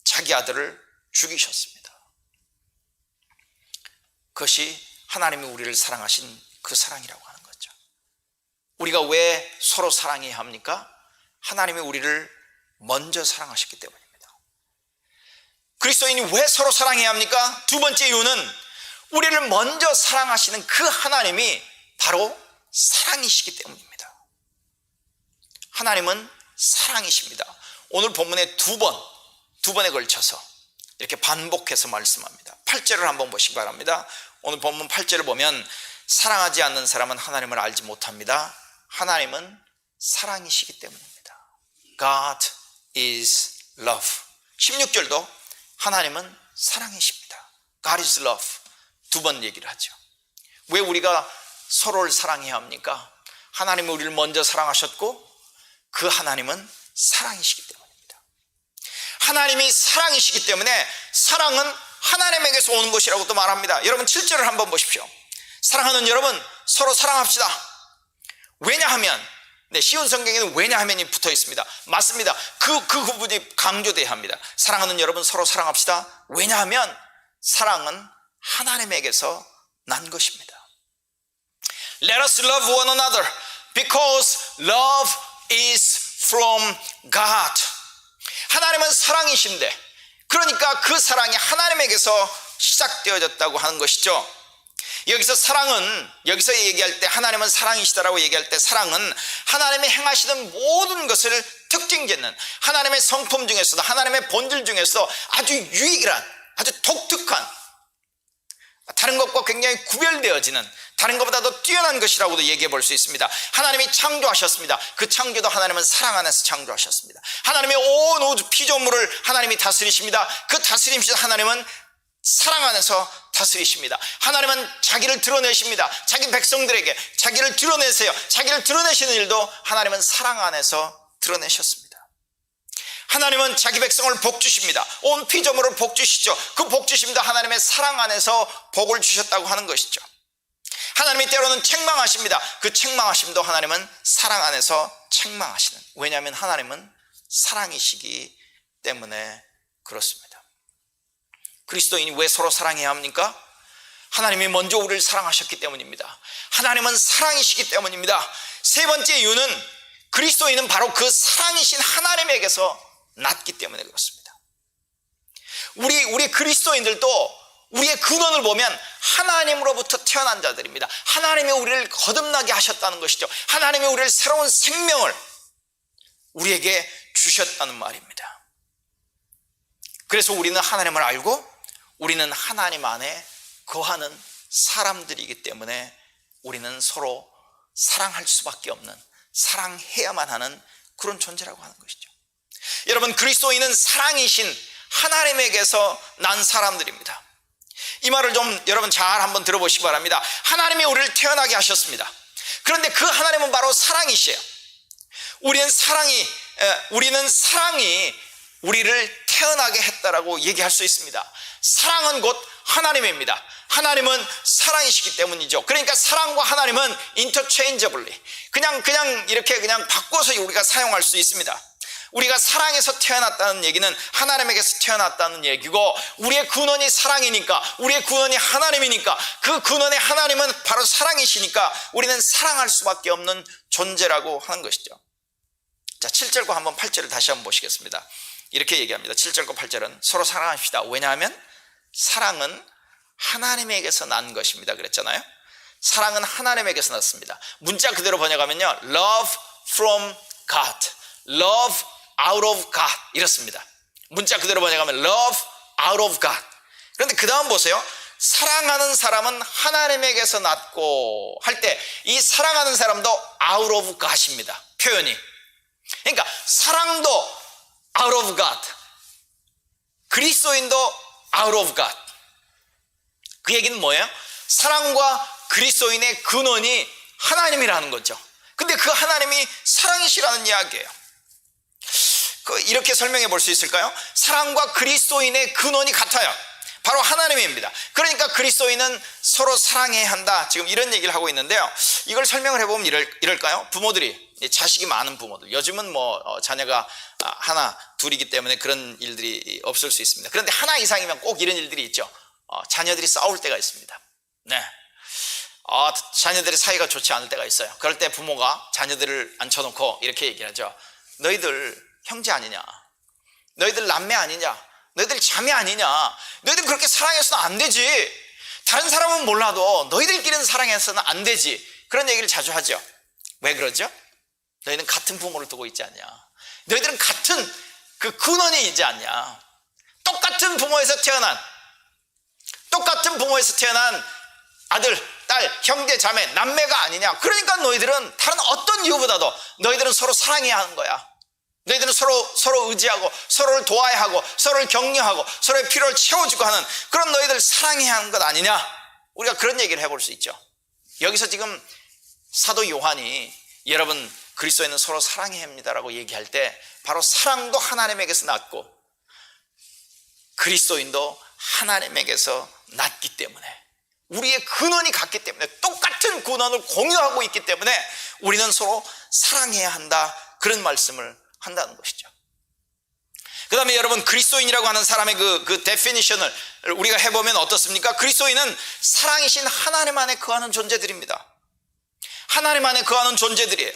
자기 아들을 죽이셨습니다. 그것이 하나님이 우리를 사랑하신 그 사랑이라고 하는 거죠. 우리가 왜 서로 사랑해야 합니까? 하나님이 우리를 먼저 사랑하셨기 때문입니다. 그리스도인이 왜 서로 사랑해야 합니까? 두 번째 이유는 우리를 먼저 사랑하시는 그 하나님이 바로 사랑이시기 때문입니다. 하나님은 사랑이십니다. 오늘 본문에 두 번에 걸쳐서 이렇게 반복해서 말씀합니다. 8절을 한번 보시기 바랍니다. 오늘 본문 8절을 보면 사랑하지 않는 사람은 하나님을 알지 못합니다. 하나님은 사랑이시기 때문입니다. God is love. 16절도 하나님은 사랑이십니다. God is love. 두 번 얘기를 하죠. 왜 우리가 서로를 사랑해야 합니까? 하나님이 우리를 먼저 사랑하셨고 그 하나님은 사랑이시기 때문입니다. 하나님이 사랑이시기 때문에 사랑은 하나님에게서 오는 것이라고도 말합니다. 여러분 7절을 한번 보십시오. 사랑하는 여러분 서로 사랑합시다. 왜냐하면 쉬운 성경에는 왜냐하면이 붙어 있습니다. 맞습니다. 그 부분이 강조돼야 합니다. 사랑하는 여러분 서로 사랑합시다. 왜냐하면 사랑은 하나님에게서 난 것입니다. Let us love one another because love is from God. 하나님은 사랑이신데 그러니까 그 사랑이 하나님에게서 시작되어졌다고 하는 것이죠. 여기서 얘기할 때 하나님은 사랑이시다라고 얘기할 때 사랑은 하나님이 행하시는 모든 것을 특징짓는 하나님의 성품 중에서도 하나님의 본질 중에서 아주 유일한 아주 독특한 다른 것과 굉장히 구별되어지는 다른 것보다도 뛰어난 것이라고도 얘기해 볼 수 있습니다. 하나님이 창조하셨습니다. 그 창조도 하나님은 사랑 안에서 창조하셨습니다. 하나님의 온 우주 피조물을 하나님이 다스리십니다. 그 다스림실 하나님은 사랑 안에서 다스리십니다. 하나님은 자기를 드러내십니다. 자기 백성들에게 자기를 드러내세요. 자기를 드러내시는 일도 하나님은 사랑 안에서 드러내셨습니다. 하나님은 자기 백성을 복 주십니다. 온 피조물을 복 주시죠. 그 복 주심도 하나님의 사랑 안에서 복을 주셨다고 하는 것이죠. 하나님이 때로는 책망하십니다. 그 책망하심도 하나님은 사랑 안에서 책망하시는, 왜냐하면 하나님은 사랑이시기 때문에 그렇습니다. 그리스도인이 왜 서로 사랑해야 합니까? 하나님이 먼저 우리를 사랑하셨기 때문입니다. 하나님은 사랑이시기 때문입니다. 세 번째 이유는 그리스도인은 바로 그 사랑이신 하나님에게서 났기 때문에 그렇습니다. 우리 그리스도인들도 우리의 근원을 보면 하나님으로부터 태어난 자들입니다. 하나님이 우리를 거듭나게 하셨다는 것이죠. 하나님이 우리를 새로운 생명을 우리에게 주셨다는 말입니다. 그래서 우리는 하나님을 알고 우리는 하나님 안에 거하는 사람들이기 때문에 우리는 서로 사랑할 수밖에 없는, 사랑해야만 하는 그런 존재라고 하는 것이죠. 여러분, 그리스도인은 사랑이신 하나님에게서 난 사람들입니다. 이 말을 좀 여러분 잘 한번 들어보시기 바랍니다. 하나님이 우리를 태어나게 하셨습니다. 그런데 그 하나님은 바로 사랑이시에요. 우리는 사랑이 우리를 태어나게 했다라고 얘기할 수 있습니다. 사랑은 곧 하나님입니다. 하나님은 사랑이시기 때문이죠. 그러니까 사랑과 하나님은 interchangeably 그냥 이렇게 바꿔서 우리가 사용할 수 있습니다. 우리가 사랑에서 태어났다는 얘기는 하나님에게서 태어났다는 얘기고, 우리의 근원이 사랑이니까, 우리의 근원이 하나님이니까, 그 근원의 하나님은 바로 사랑이시니까 우리는 사랑할 수밖에 없는 존재라고 하는 것이죠. 자, 7절과 한번 8절을 다시 한번 보시겠습니다. 이렇게 얘기합니다. 7절과 8절은 서로 사랑합시다. 왜냐하면 사랑은 하나님에게서 난 것입니다. 그랬잖아요. 사랑은 하나님에게서 났습니다. 문자 그대로 번역하면요, love from God, love out of God 이렇습니다. 문자 그대로 번역하면 love out of God. 그런데 그 다음 보세요. 사랑하는 사람은 하나님에게서 났고 할 때 이 사랑하는 사람도 out of God입니다. 표현이. 그러니까 사랑도 out of God, 그리스도인도 out of God. 그 얘기는 뭐예요? 사랑과 그리스도인의 근원이 하나님이라는 거죠. 근데 그 하나님이 사랑이시라는 이야기예요. 이렇게 설명해 볼 수 있을까요? 사랑과 그리스도인의 근원이 같아요. 바로 하나님입니다. 그러니까 그리스도인은 서로 사랑해야 한다. 지금 이런 얘기를 하고 있는데요. 이걸 설명을 해보면 이럴까요? 부모들이, 자식이 많은 부모들, 요즘은 자녀가 하나 둘이기 때문에 그런 일들이 없을 수 있습니다. 그런데 하나 이상이면 꼭 이런 일들이 있죠. 자녀들이 싸울 때가 있습니다. 네. 자녀들의 사이가 좋지 않을 때가 있어요. 그럴 때 부모가 자녀들을 앉혀놓고 이렇게 얘기하죠. 너희들 형제 아니냐? 너희들 남매 아니냐? 너희들 자매 아니냐? 너희들 그렇게 사랑해서는 안 되지. 다른 사람은 몰라도 너희들끼리는 사랑해서는 안 되지. 그런 얘기를 자주 하죠. 왜 그러죠? 너희는 같은 부모를 두고 있지 않냐? 너희들은 같은 그 근원이 있지 않냐? 똑같은 부모에서 태어난 아들, 딸, 형제, 자매, 남매가 아니냐? 그러니까 너희들은 다른 어떤 이유보다도 너희들은 서로 사랑해야 하는 거야. 너희들은 서로 의지하고 서로를 도와야 하고 서로를 격려하고 서로의 필요를 채워주고 하는 그런 너희들 사랑해야 하는 것 아니냐? 우리가 그런 얘기를 해볼 수 있죠. 여기서 지금 사도 요한이 여러분 그리스도인은 서로 사랑해야 합니다라고 얘기할 때 바로 사랑도 하나님에게서 났고 그리스도인도 하나님에게서 났기 때문에 우리의 근원이 같기 때문에 똑같은 근원을 공유하고 있기 때문에 우리는 서로 사랑해야 한다. 그런 말씀을 한다는 것이죠. 그 다음에 여러분 그리스도인이라고 하는 사람의 그 데피니션을 우리가 해보면 어떻습니까? 그리스도인은 사랑이신 하나님 안에 거하는 존재들입니다. 하나님 안에 거하는 존재들이에요.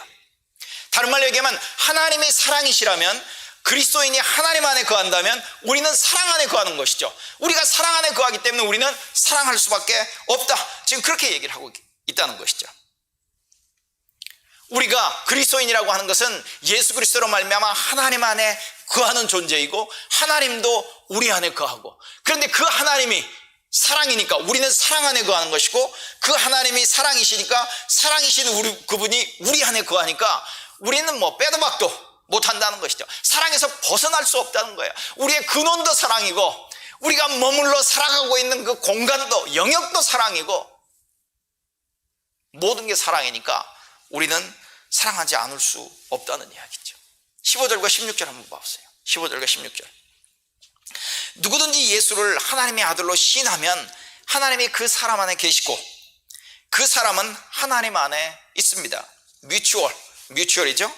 다른 말로 얘기하면 하나님이 사랑이시라면 그리스도인이 하나님 안에 거한다면 우리는 사랑 안에 거하는 것이죠. 우리가 사랑 안에 거하기 때문에 우리는 사랑할 수밖에 없다. 지금 그렇게 얘기를 하고 있다는 것이죠. 우리가 그리스도인이라고 하는 것은 예수 그리스도로 말미암아 하나님 안에 거하는 존재이고 하나님도 우리 안에 거하고 그런데 그 하나님이 사랑이니까 우리는 사랑 안에 거하는 것이고 그 하나님이 사랑이시니까 사랑이신 그분이 우리 안에 거하니까 우리는 빼도 박도 못한다는 것이죠. 사랑에서 벗어날 수 없다는 거예요. 우리의 근원도 사랑이고 우리가 머물러 살아가고 있는 그 공간도 영역도 사랑이고 모든 게 사랑이니까 우리는 사랑하지 않을 수 없다는 이야기죠. 15절과 16절 한번 봐보세요. 15절과 16절. 누구든지 예수를 하나님의 아들로 시인하면 하나님이 그 사람 안에 계시고 그 사람은 하나님 안에 있습니다. 뮤추얼이죠.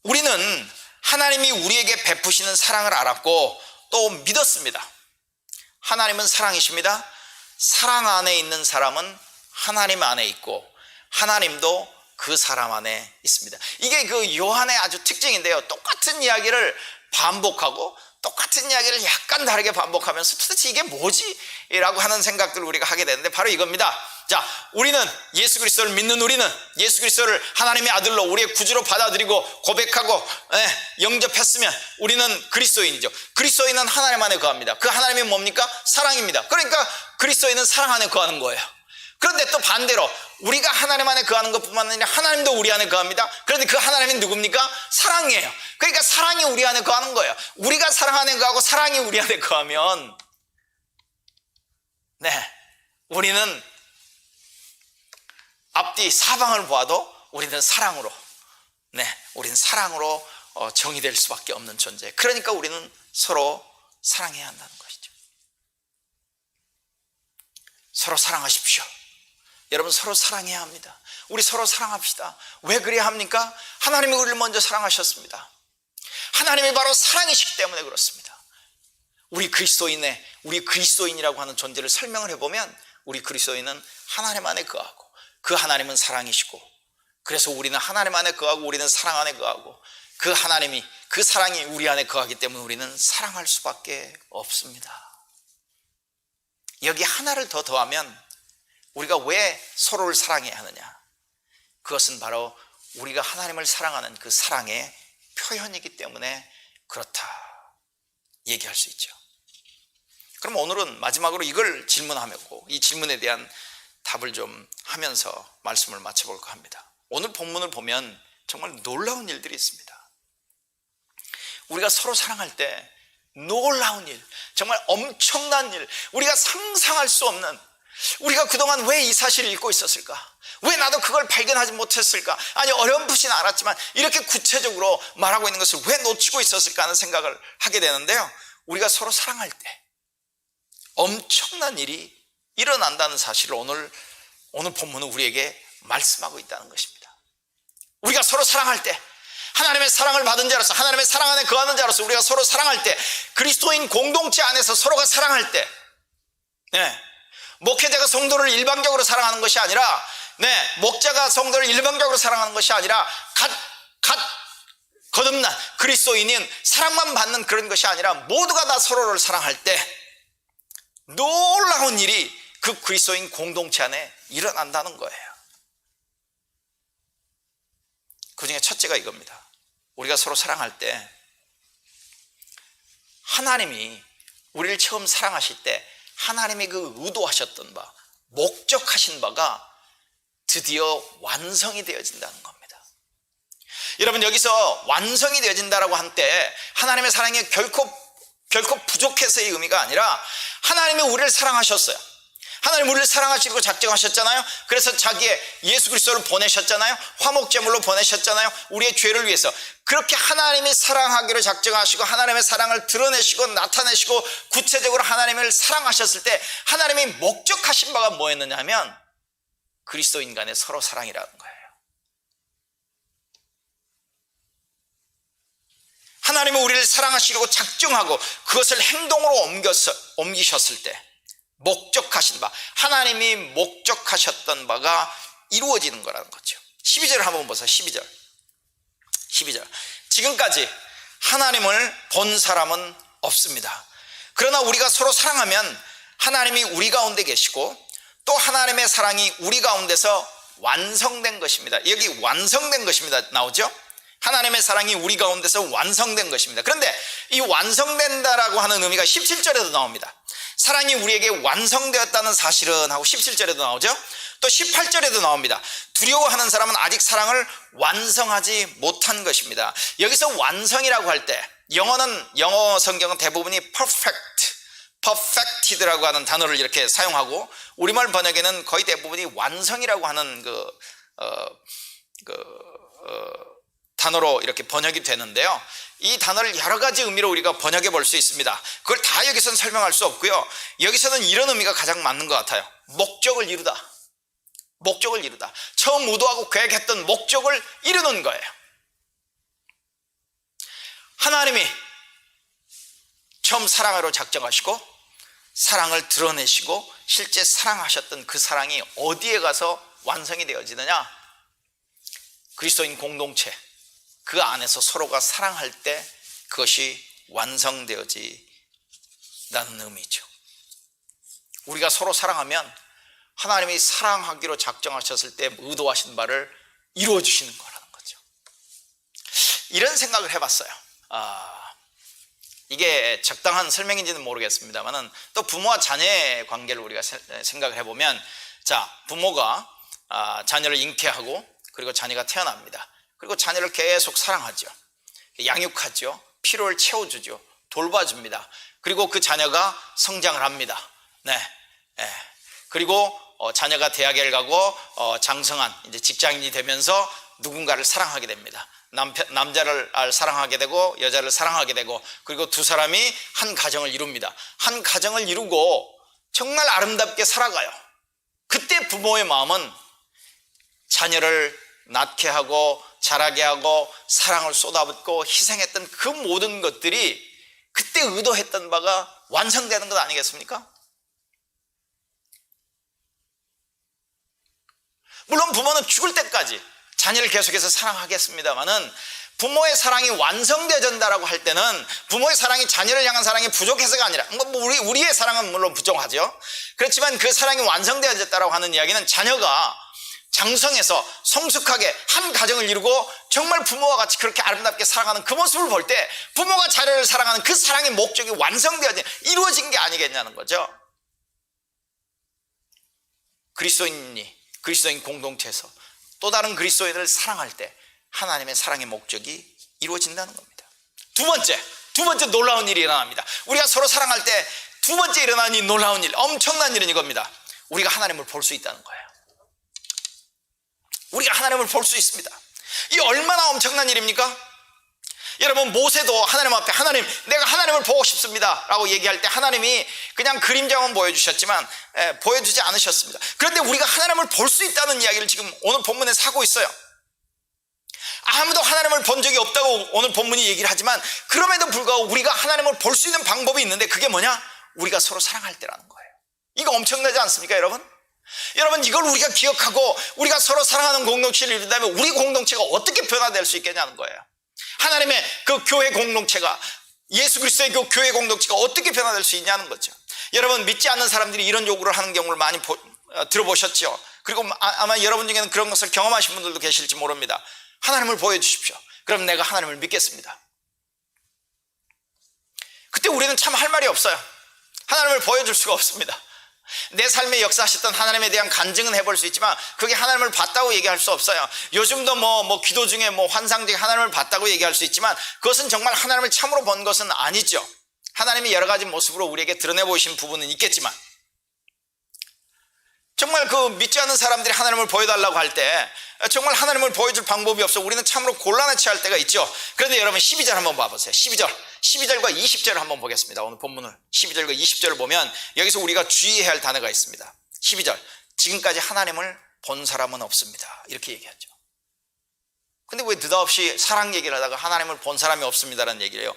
우리는 하나님이 우리에게 베푸시는 사랑을 알았고 또 믿었습니다. 하나님은 사랑이십니다. 사랑 안에 있는 사람은 하나님 안에 있고 하나님도 그 사람 안에 있습니다. 이게 그 요한의 아주 특징인데요. 똑같은 이야기를 반복하고 똑같은 이야기를 약간 다르게 반복하면서 도대체 이게 뭐지? 라고 하는 생각들을 우리가 하게 되는데 바로 이겁니다. 자, 우리는 예수 그리스도를 믿는 우리는 예수 그리스도를 하나님의 아들로 우리의 구주로 받아들이고 고백하고 영접했으면 우리는 그리스도인이죠. 그리스도인은 하나님 안에 거합니다. 그 하나님이 뭡니까? 사랑입니다. 그러니까 그리스도인은 사랑 안에 거하는 거예요. 그런데 또 반대로 우리가 하나님 안에 거하는 것뿐만 아니라 하나님도 우리 안에 거합니다. 그런데 그 하나님이 누굽니까? 사랑이에요. 그러니까 사랑이 우리 안에 거하는 거예요. 우리가 사랑 안에 거하고 사랑이 우리 안에 거하면 우리는 앞뒤 사방을 보아도 우리는 사랑으로 정의될 수밖에 없는 존재. 그러니까 우리는 서로 사랑해야 한다는 것이죠. 서로 사랑하십시오. 여러분 서로 사랑해야 합니다. 우리 서로 사랑합시다. 왜 그래야 합니까? 하나님이 우리를 먼저 사랑하셨습니다. 하나님이 바로 사랑이시기 때문에 그렇습니다. 우리 그리스도인이라고 하는 존재를 설명을 해보면 우리 그리스도인은 하나님 안에 거하고 그 하나님은 사랑이시고 그래서 우리는 하나님 안에 거하고 우리는 사랑 안에 거하고 그 하나님이 그 사랑이 우리 안에 거하기 때문에 우리는 사랑할 수밖에 없습니다. 여기 하나를 더 더하면 우리가 왜 서로를 사랑해야 하느냐? 그것은 바로 우리가 하나님을 사랑하는 그 사랑의 표현이기 때문에 그렇다 얘기할 수 있죠. 그럼 오늘은 마지막으로 이걸 질문하고 이 질문에 대한 답을 좀 하면서 말씀을 마쳐볼까 합니다. 오늘 본문을 보면 정말 놀라운 일들이 있습니다. 우리가 서로 사랑할 때 놀라운 일, 정말 엄청난 일, 우리가 상상할 수 없는, 우리가 그동안 왜 이 사실을 잊고 있었을까? 왜 나도 그걸 발견하지 못했을까? 아니, 어렴풋이는 알았지만 이렇게 구체적으로 말하고 있는 것을 왜 놓치고 있었을까 하는 생각을 하게 되는데요, 우리가 서로 사랑할 때 엄청난 일이 일어난다는 사실을 오늘 본문은 우리에게 말씀하고 있다는 것입니다. 우리가 서로 사랑할 때, 하나님의 사랑을 받은 자로서, 하나님의 사랑 안에 거하는 자로서 우리가 서로 사랑할 때, 그리스도인 공동체 안에서 서로가 사랑할 때, 목회자가 성도를 일방적으로 사랑하는 것이 아니라, 목자가 성도를 일방적으로 사랑하는 것이 아니라, 거듭난 그리스도인인 사랑만 받는 그런 것이 아니라 모두가 다 서로를 사랑할 때 놀라운 일이 그 그리스도인 공동체 안에 일어난다는 거예요. 그 중에 첫째가 이겁니다. 우리가 서로 사랑할 때 하나님이 우리를 처음 사랑하실 때 하나님이 그 의도하셨던 바, 목적하신 바가 드디어 완성이 되어진다는 겁니다. 여러분, 여기서 완성이 되어진다라고 한 때 하나님의 사랑이 결코 부족해서의 의미가 아니라 하나님이 우리를 사랑하셨어요. 하나님 우리를 사랑하시고 작정하셨잖아요. 그래서 자기의 예수 그리스도를 보내셨잖아요. 화목제물로 보내셨잖아요. 우리의 죄를 위해서. 그렇게 하나님이 사랑하기로 작정하시고 하나님의 사랑을 드러내시고 나타내시고 구체적으로 하나님을 사랑하셨을 때 하나님이 목적하신 바가 뭐였느냐 하면 그리스도인 간의 서로 사랑이라는 거예요. 하나님이 우리를 사랑하시려고 작정하고 그것을 행동으로 옮기셨을 때 목적하신 바, 하나님이 목적하셨던 바가 이루어지는 거라는 거죠. 12절 한번 보세요. 12절. 지금까지 하나님을 본 사람은 없습니다. 그러나 우리가 서로 사랑하면 하나님이 우리 가운데 계시고 또 하나님의 사랑이 우리 가운데서 완성된 것입니다. 여기 완성된 것입니다 나오죠? 하나님의 사랑이 우리 가운데서 완성된 것입니다. 그런데 이 완성된다라고 하는 의미가 17절에도 나옵니다. 사랑이 우리에게 완성되었다는 사실은 하고 17절에도 나오죠. 또 18절에도 나옵니다. 두려워하는 사람은 아직 사랑을 완성하지 못한 것입니다. 여기서 완성이라고 할 때 영어 성경은 대부분이 perfected라고 하는 단어를 이렇게 사용하고 우리말 번역에는 거의 대부분이 완성이라고 하는 단어로 이렇게 번역이 되는데요, 이 단어를 여러 가지 의미로 우리가 번역해 볼 수 있습니다. 그걸 다 여기서는 설명할 수 없고요, 여기서는 이런 의미가 가장 맞는 것 같아요. 목적을 이루다. 처음 의도하고 계획했던 목적을 이루는 거예요. 하나님이 처음 사랑으로 작정하시고 사랑을 드러내시고 실제 사랑하셨던 그 사랑이 어디에 가서 완성이 되어지느냐? 그리스도인 공동체, 그 안에서 서로가 사랑할 때 그것이 완성되어진다는 의미죠. 우리가 서로 사랑하면 하나님이 사랑하기로 작정하셨을 때 의도하신 바를 이루어 주시는 거라는 거죠. 이런 생각을 해봤어요. 이게 적당한 설명인지는 모르겠습니다만은 또 부모와 자녀의 관계를 우리가 생각을 해보면, 자, 부모가 자녀를 잉태하고 그리고 자녀가 태어납니다. 그리고 자녀를 계속 사랑하죠. 양육하죠. 필요를 채워주죠. 돌봐줍니다. 그리고 그 자녀가 성장을 합니다. 그리고 자녀가 대학에 가고 장성한 이제 직장인이 되면서 누군가를 사랑하게 됩니다. 남자를 사랑하게 되고 여자를 사랑하게 되고, 그리고 두 사람이 한 가정을 이룹니다. 한 가정을 이루고 정말 아름답게 살아가요. 그때 부모의 마음은 자녀를 낳게 하고 자라게 하고 사랑을 쏟아붓고 희생했던 그 모든 것들이 그때 의도했던 바가 완성되는 것 아니겠습니까? 물론 부모는 죽을 때까지 자녀를 계속해서 사랑하겠습니다만은 부모의 사랑이 완성되어진다라고 할 때는 부모의 사랑이 자녀를 향한 사랑이 부족해서가 아니라, 우리의 사랑은 물론 부족하죠. 그렇지만 그 사랑이 완성되어졌다라고 하는 이야기는 자녀가 장성해서 성숙하게 한 가정을 이루고 정말 부모와 같이 그렇게 아름답게 살아가는 그 모습을 볼 때 부모가 자녀를 사랑하는 그 사랑의 목적이 완성되어진, 이루어진 게 아니겠냐는 거죠. 그리스도인 공동체에서 또 다른 그리스도인을 사랑할 때 하나님의 사랑의 목적이 이루어진다는 겁니다. 두 번째 놀라운 일이 일어납니다. 우리가 서로 사랑할 때 두 번째 일어나는 이 놀라운 일, 엄청난 일은 이겁니다. 우리가 하나님을 볼 수 있다는 거예요. 우리가 하나님을 볼 수 있습니다. 이 얼마나 엄청난 일입니까? 여러분, 모세도 하나님 앞에 하나님, 내가 하나님을 보고 싶습니다 라고 얘기할 때 하나님이 그냥 그림자만 보여주셨지만 보여주지 않으셨습니다. 그런데 우리가 하나님을 볼 수 있다는 이야기를 지금 오늘 본문에서 하고 있어요. 아무도 하나님을 본 적이 없다고 오늘 본문이 얘기를 하지만 그럼에도 불구하고 우리가 하나님을 볼 수 있는 방법이 있는데 그게 뭐냐? 우리가 서로 사랑할 때라는 거예요. 이거 엄청나지 않습니까, 여러분? 여러분, 이걸 우리가 기억하고 우리가 서로 사랑하는 공동체를 이룬다면 우리 공동체가 어떻게 변화될 수 있겠냐는 거예요. 하나님의 그 교회 공동체가, 예수 그리스도의 그 교회 공동체가 어떻게 변화될 수 있냐는 거죠. 여러분, 믿지 않는 사람들이 이런 요구를 하는 경우를 많이 들어보셨죠. 그리고 아마 여러분 중에는 그런 것을 경험하신 분들도 계실지 모릅니다. 하나님을 보여주십시오. 그럼 내가 하나님을 믿겠습니다. 그때 우리는 참 할 말이 없어요. 하나님을 보여줄 수가 없습니다. 내 삶에 역사하셨던 하나님에 대한 간증은 해볼 수 있지만 그게 하나님을 봤다고 얘기할 수 없어요. 요즘도 뭐 기도 중에 환상 중에 하나님을 봤다고 얘기할 수 있지만 그것은 정말 하나님을 참으로 본 것은 아니죠. 하나님이 여러 가지 모습으로 우리에게 드러내 보이신 부분은 있겠지만 정말 그 믿지 않는 사람들이 하나님을 보여달라고 할 때 정말 하나님을 보여줄 방법이 없어 우리는 참으로 곤란에 처할 때가 있죠. 그런데 여러분 12절 한번 봐보세요. 12절과 20절을 한번 보겠습니다. 오늘 본문을 12절과 20절을 보면 여기서 우리가 주의해야 할 단어가 있습니다. 12절, 지금까지 하나님을 본 사람은 없습니다, 이렇게 얘기하죠. 근데 왜 느닷없이 사랑 얘기를 하다가 하나님을 본 사람이 없습니다라는 얘기를 해요.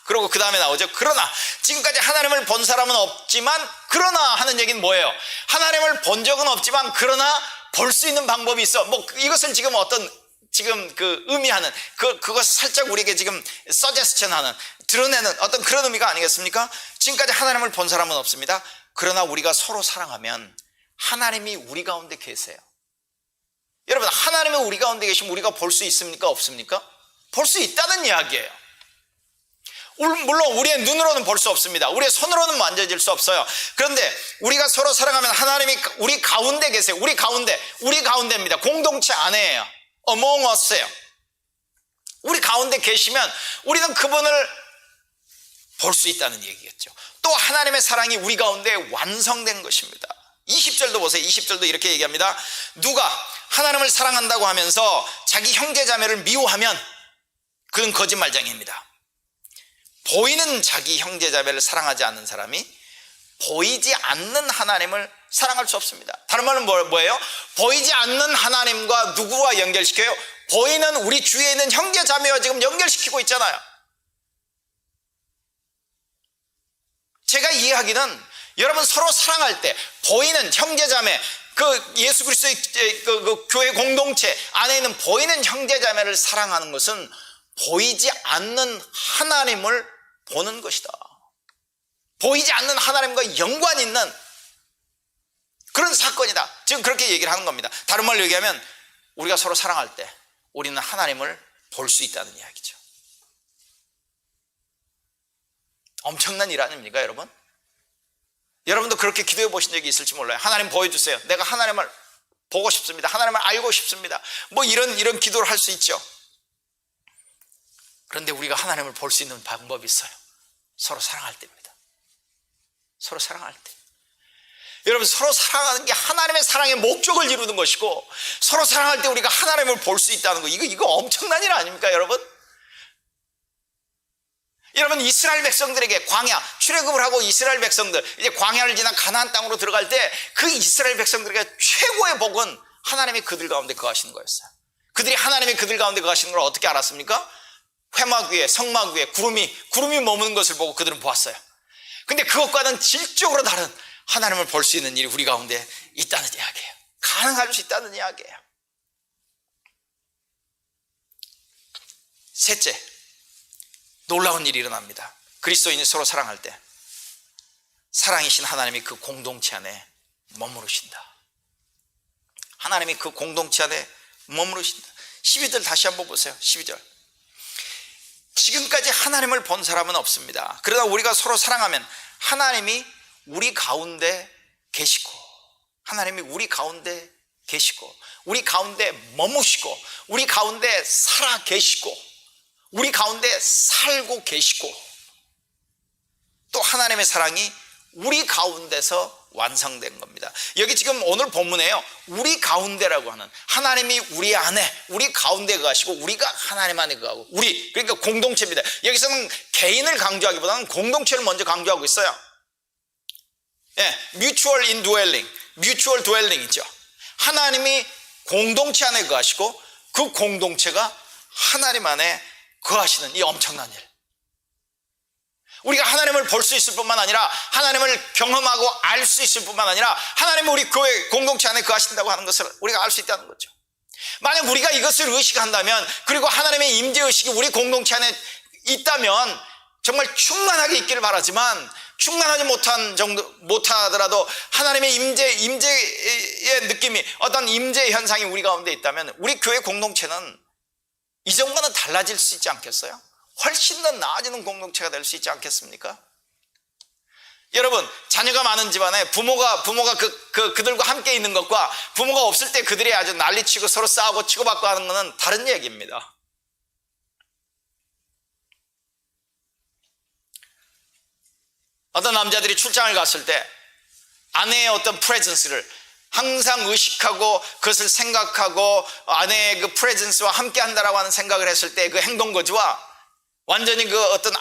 그러고 그 다음에 나오죠. 그러나 지금까지 하나님을 본 사람은 없지만 그러나 하는 얘기는 뭐예요? 하나님을 본 적은 없지만 그러나 볼 수 있는 방법이 있어. 이것을 지금 지금 그 의미하는 그것을 살짝 우리에게 지금 서제스천하는, 드러내는 어떤 그런 의미가 아니겠습니까? 지금까지 하나님을 본 사람은 없습니다. 그러나 우리가 서로 사랑하면 하나님이 우리 가운데 계세요. 여러분, 하나님이 우리 가운데 계시면 우리가 볼 수 있습니까? 없습니까? 볼 수 있다는 이야기예요. 물론 우리의 눈으로는 볼 수 없습니다. 우리의 손으로는 만져질 수 없어요. 그런데 우리가 서로 사랑하면 하나님이 우리 가운데 계세요. 우리 가운데입니다. 공동체 안에예요. Among us예요. 우리 가운데 계시면 우리는 그분을 볼 수 있다는 얘기겠죠. 또 하나님의 사랑이 우리 가운데 완성된 것입니다. 20절도 보세요. 20절도 이렇게 얘기합니다. 누가 하나님을 사랑한다고 하면서 자기 형제자매를 미워하면 그는 거짓말쟁이입니다. 보이는 자기 형제자매를 사랑하지 않는 사람이 보이지 않는 하나님을 사랑할 수 없습니다. 다른 말은 뭐예요? 보이지 않는 하나님과 누구와 연결시켜요? 보이는 우리 주위에 있는 형제자매와 지금 연결시키고 있잖아요. 제가 이해하기는 여러분 서로 사랑할 때 보이는 형제자매, 그 예수 그리스도의 그 교회 공동체 안에 있는 보이는 형제자매를 사랑하는 것은 보이지 않는 하나님을 보는 것이다. 보이지 않는 하나님과 연관 있는 그런 사건이다. 지금 그렇게 얘기를 하는 겁니다. 다른 말로 얘기하면 우리가 서로 사랑할 때 우리는 하나님을 볼 수 있다는 이야기죠. 엄청난 일 아닙니까, 여러분? 여러분도 그렇게 기도해 보신 적이 있을지 몰라요. 하나님 보여주세요. 내가 하나님을 보고 싶습니다. 하나님을 알고 싶습니다. 이런 기도를 할 수 있죠. 그런데 우리가 하나님을 볼 수 있는 방법이 있어요. 서로 사랑할 때입니다. 서로 사랑할 때. 여러분, 서로 사랑하는 게 하나님의 사랑의 목적을 이루는 것이고 서로 사랑할 때 우리가 하나님을 볼 수 있다는 거, 이거 엄청난 일 아닙니까, 여러분? 여러분, 이스라엘 백성들에게 출애굽을 하고 이스라엘 백성들 이제 광야를 지나 가나안 땅으로 들어갈 때 그 이스라엘 백성들에게 최고의 복은 하나님이 그들 가운데 거하시는 거였어요. 그들이 하나님이 그들 가운데 거하시는 걸 어떻게 알았습니까? 회막 위에, 성막 위에 구름이 머무는 것을 보고 그들은 보았어요. 근데 그것과는 질적으로 다른 하나님을 볼 수 있는 일이 우리 가운데 있다는 이야기예요. 가능할 수 있다는 이야기예요. 셋째, 놀라운 일이 일어납니다. 그리스도인이 서로 사랑할 때 사랑이신 하나님이 그 공동체 안에 머무르신다. 하나님이 그 공동체 안에 머무르신다. 12절 다시 한번 보세요. 12절. 지금까지 하나님을 본 사람은 없습니다. 그러나 우리가 서로 사랑하면 하나님이 우리 가운데 계시고, 하나님이 우리 가운데 계시고, 우리 가운데 머무시고, 우리 가운데 살아 계시고, 우리 가운데 살고 계시고, 또 하나님의 사랑이 우리 가운데서 완성된 겁니다. 여기 지금 오늘 본문에요, 우리 가운데라고 하는, 하나님이 우리 안에, 우리 가운데 거하시고 우리가 하나님 안에 거하고, 우리, 그러니까 공동체입니다. 여기서는 개인을 강조하기보다는 공동체를 먼저 강조하고 있어요. 예, mutual indwelling, mutual dwelling이죠. 하나님이 공동체 안에 거하시고 그 공동체가 하나님 안에 거하시는 이 엄청난 일. 우리가 하나님을 볼 수 있을 뿐만 아니라 하나님을 경험하고 알 수 있을 뿐만 아니라 하나님은 우리 교회 공동체 안에 거하신다고 하는 것을 우리가 알 수 있다는 거죠. 만약 우리가 이것을 의식한다면, 그리고 하나님의 임재의식이 우리 공동체 안에 있다면 정말 충만하게 있기를 바라지만, 충만하지 못하더라도 하나님의 임재의 느낌이, 어떤 임재 현상이 우리 가운데 있다면 우리 교회 공동체는 이전과는 달라질 수 있지 않겠어요? 훨씬 더 나아지는 공동체가 될 수 있지 않겠습니까? 여러분, 자녀가 많은 집안에 부모가 그들과 함께 있는 것과 부모가 없을 때 그들이 아주 난리치고 서로 싸우고 치고받고 하는 것은 다른 얘기입니다. 어떤 남자들이 출장을 갔을 때 아내의 어떤 프레젠스를 항상 의식하고 그것을 생각하고 아내의 그 프레젠스와 함께 한다라고 하는 생각을 했을 때 그 행동 거지와 완전히 그 어떤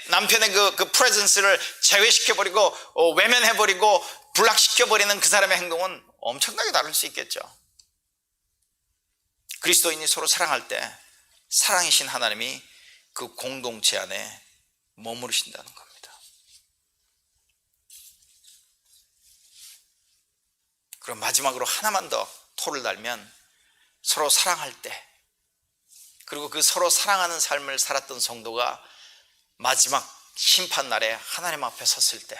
남편의 그 프레젠스를 제외시켜버리고 외면해버리고 불락시켜버리는 그 사람의 행동은 엄청나게 다를 수 있겠죠. 그리스도인이 서로 사랑할 때 사랑이신 하나님이 그 공동체 안에 머무르신다는 겁니다. 그럼 마지막으로 하나만 더 토를 달면, 서로 사랑할 때, 그리고 그 서로 사랑하는 삶을 살았던 성도가 마지막 심판날에 하나님 앞에 섰을 때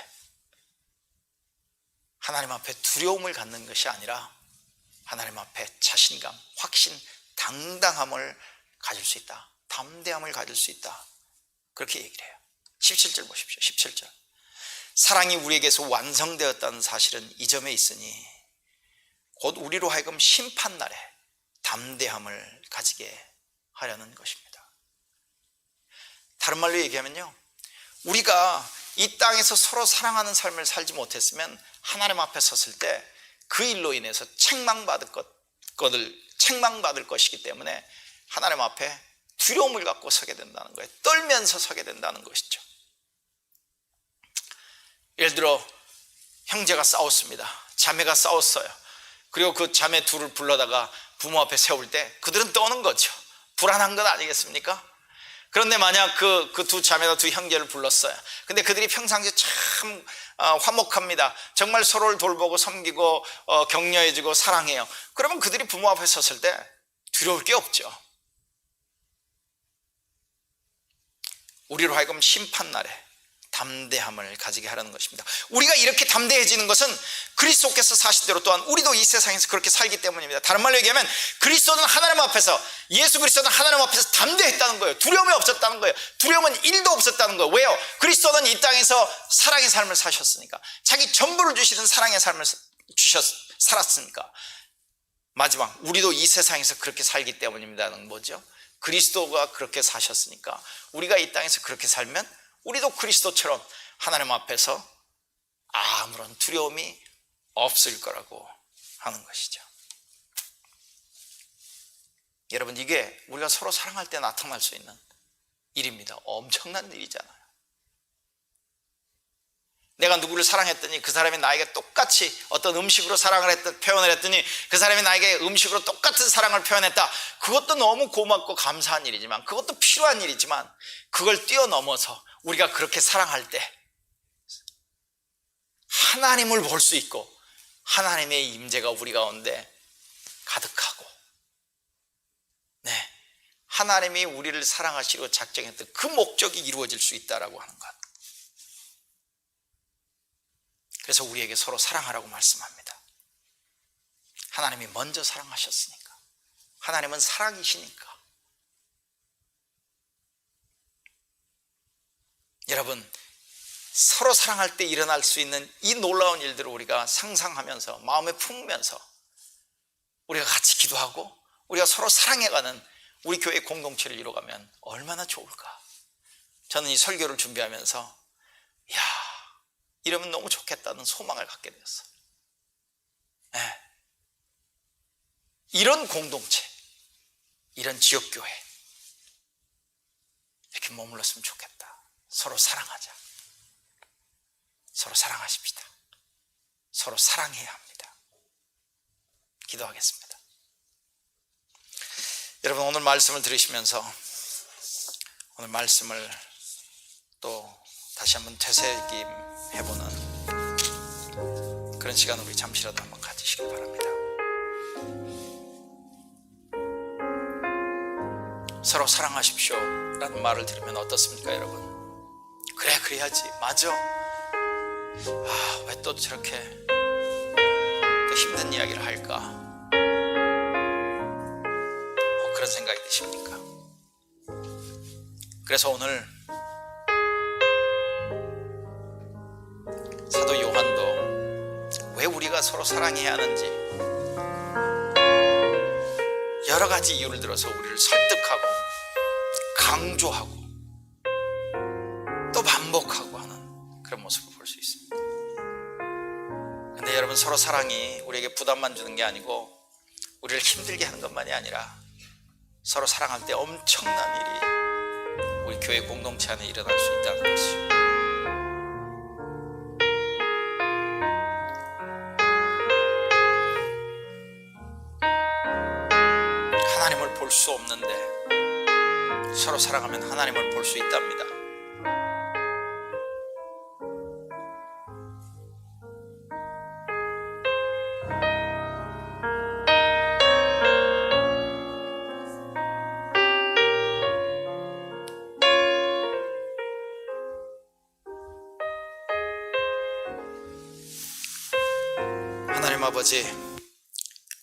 하나님 앞에 두려움을 갖는 것이 아니라 하나님 앞에 자신감, 확신, 당당함을 가질 수 있다. 담대함을 가질 수 있다. 그렇게 얘기를 해요. 17절 보십시오. 17절. 사랑이 우리에게서 완성되었다는 사실은 이 점에 있으니 곧 우리로 하여금 심판날에 담대함을 가지게 하려는 것입니다. 다른 말로 얘기하면요, 우리가 이 땅에서 서로 사랑하는 삶을 살지 못했으면 하나님 앞에 섰을 때 그 일로 인해서 책망받을 것이기 때문에 하나님 앞에 두려움을 갖고 서게 된다는 거예요. 떨면서 서게 된다는 것이죠. 예를 들어 형제가 싸웠습니다. 자매가 싸웠어요. 그리고 그 자매 둘을 불러다가 부모 앞에 세울 때 그들은 떠는 거죠. 불안한 것 아니겠습니까? 그런데 만약 그 두 자매나 두 형제를 불렀어요. 근데 그들이 평상시에 참 화목합니다. 정말 서로를 돌보고 섬기고 격려해주고 사랑해요. 그러면 그들이 부모 앞에 섰을 때 두려울 게 없죠. 우리로 하여금 심판날에 담대함을 가지게 하라는 것입니다. 우리가 이렇게 담대해지는 것은 그리스도께서 사신 대로 또한 우리도 이 세상에서 그렇게 살기 때문입니다. 다른 말로 얘기하면 그리스도는 하나님 앞에서, 예수 그리스도는 하나님 앞에서 담대했다는 거예요. 두려움이 없었다는 거예요. 두려움은 1도 없었다는 거예요. 왜요? 그리스도는 이 땅에서 사랑의 삶을 사셨으니까, 자기 전부를 주시는 사랑의 삶을 살았으니까. 마지막 우리도 이 세상에서 그렇게 살기 때문입니다는 뭐죠? 그리스도가 그렇게 사셨으니까 우리가 이 땅에서 그렇게 살면 우리도 그리스도처럼 하나님 앞에서 아무런 두려움이 없을 거라고 하는 것이죠. 여러분, 이게 우리가 서로 사랑할 때 나타날 수 있는 일입니다. 엄청난 일이잖아요. 내가 누구를 사랑했더니 그 사람이 나에게 똑같이 어떤 음식으로 표현을 했더니 그 사람이 나에게 음식으로 똑같은 사랑을 표현했다. 그것도 너무 고맙고 감사한 일이지만, 그것도 필요한 일이지만, 그걸 뛰어넘어서 우리가 그렇게 사랑할 때 하나님을 볼 수 있고 하나님의 임재가 우리 가운데 가득하고, 하나님이 우리를 사랑하시려고 작정했던 그 목적이 이루어질 수 있다라고 하는 것. 그래서 우리에게 서로 사랑하라고 말씀합니다. 하나님이 먼저 사랑하셨으니까. 하나님은 사랑이시니까. 여러분, 서로 사랑할 때 일어날 수 있는 이 놀라운 일들을 우리가 상상하면서 마음에 품으면서 우리가 같이 기도하고 우리가 서로 사랑해가는 우리 교회 공동체를 이뤄가면 얼마나 좋을까. 저는 이 설교를 준비하면서 야, 이러면 너무 좋겠다는 소망을 갖게 되었어요. 네. 이런 공동체, 이런 지역교회 이렇게 머물렀으면 좋겠다. 서로 사랑하자. 서로 사랑하십시다. 서로 사랑해야 합니다. 기도하겠습니다. 여러분, 오늘 말씀을 들으시면서 오늘 말씀을 또 다시 한번 되새김해보는 그런 시간을 우리 잠시라도 한번 가지시기 바랍니다. 서로 사랑하십시오 라는 말을 들으면 어떻습니까, 여러분? 그래, 그래야지. 맞아. 왜 또 저렇게 또 힘든 이야기를 할까? 그런 생각이 드십니까? 그래서 오늘 사도 요한도 왜 우리가 서로 사랑해야 하는지 여러 가지 이유를 들어서 우리를 설득하고 강조하고 또 반복하고 하는 그런 모습을 볼 수 있습니다. 그런데 여러분, 서로 사랑이 우리에게 부담만 주는 게 아니고 우리를 힘들게 하는 것만이 아니라 서로 사랑할 때 엄청난 일이 우리 교회 공동체 안에 일어날 수 있다는 것이죠. 하나님을 볼 수 없는데 서로 사랑하면 하나님을 볼 수 있답니다. 하나님 아버지,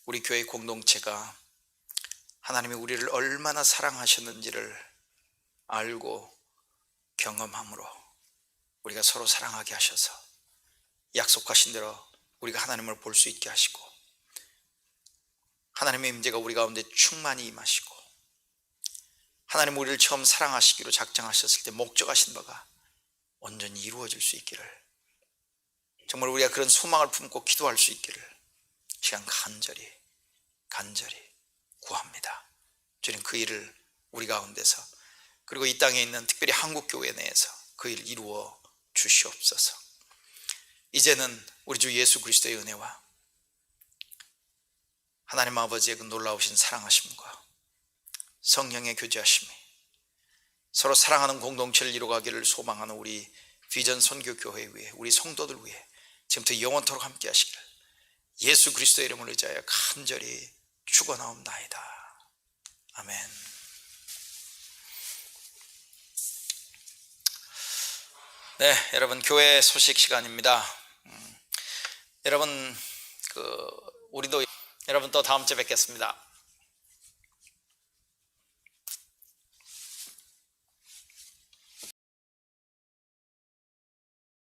우리 교회 공동체가 하나님이 우리를 얼마나 사랑하셨는지를 알고 경험함으로 우리가 서로 사랑하게 하셔서 약속하신 대로 우리가 하나님을 볼 수 있게 하시고 하나님의 임재가 우리 가운데 충만히 임하시고 하나님 우리를 처음 사랑하시기로 작정하셨을 때 목적하신 바가 온전히 이루어질 수 있기를, 정말 우리가 그런 소망을 품고 기도할 수 있기를 시간 간절히 구합니다. 주님, 그 일을 우리 가운데서 그리고 이 땅에 있는 특별히 한국교회 내에서 그 일을 이루어 주시옵소서. 이제는 우리 주 예수 그리스도의 은혜와 하나님 아버지의 그 놀라우신 사랑하심과 성령의 교제하심이 서로 사랑하는 공동체를 이루어가기를 소망하는 우리 비전 선교교회 위에 우리 성도들 위에 지금부터 영원토록 함께 하시기를 예수 그리스도의 이름을 의지하여 간절히 축원하옵나이다. 아멘. 네, 여러분, 교회 소식 시간입니다. 여러분, 우리도 여러분 또 다음 주에 뵙겠습니다.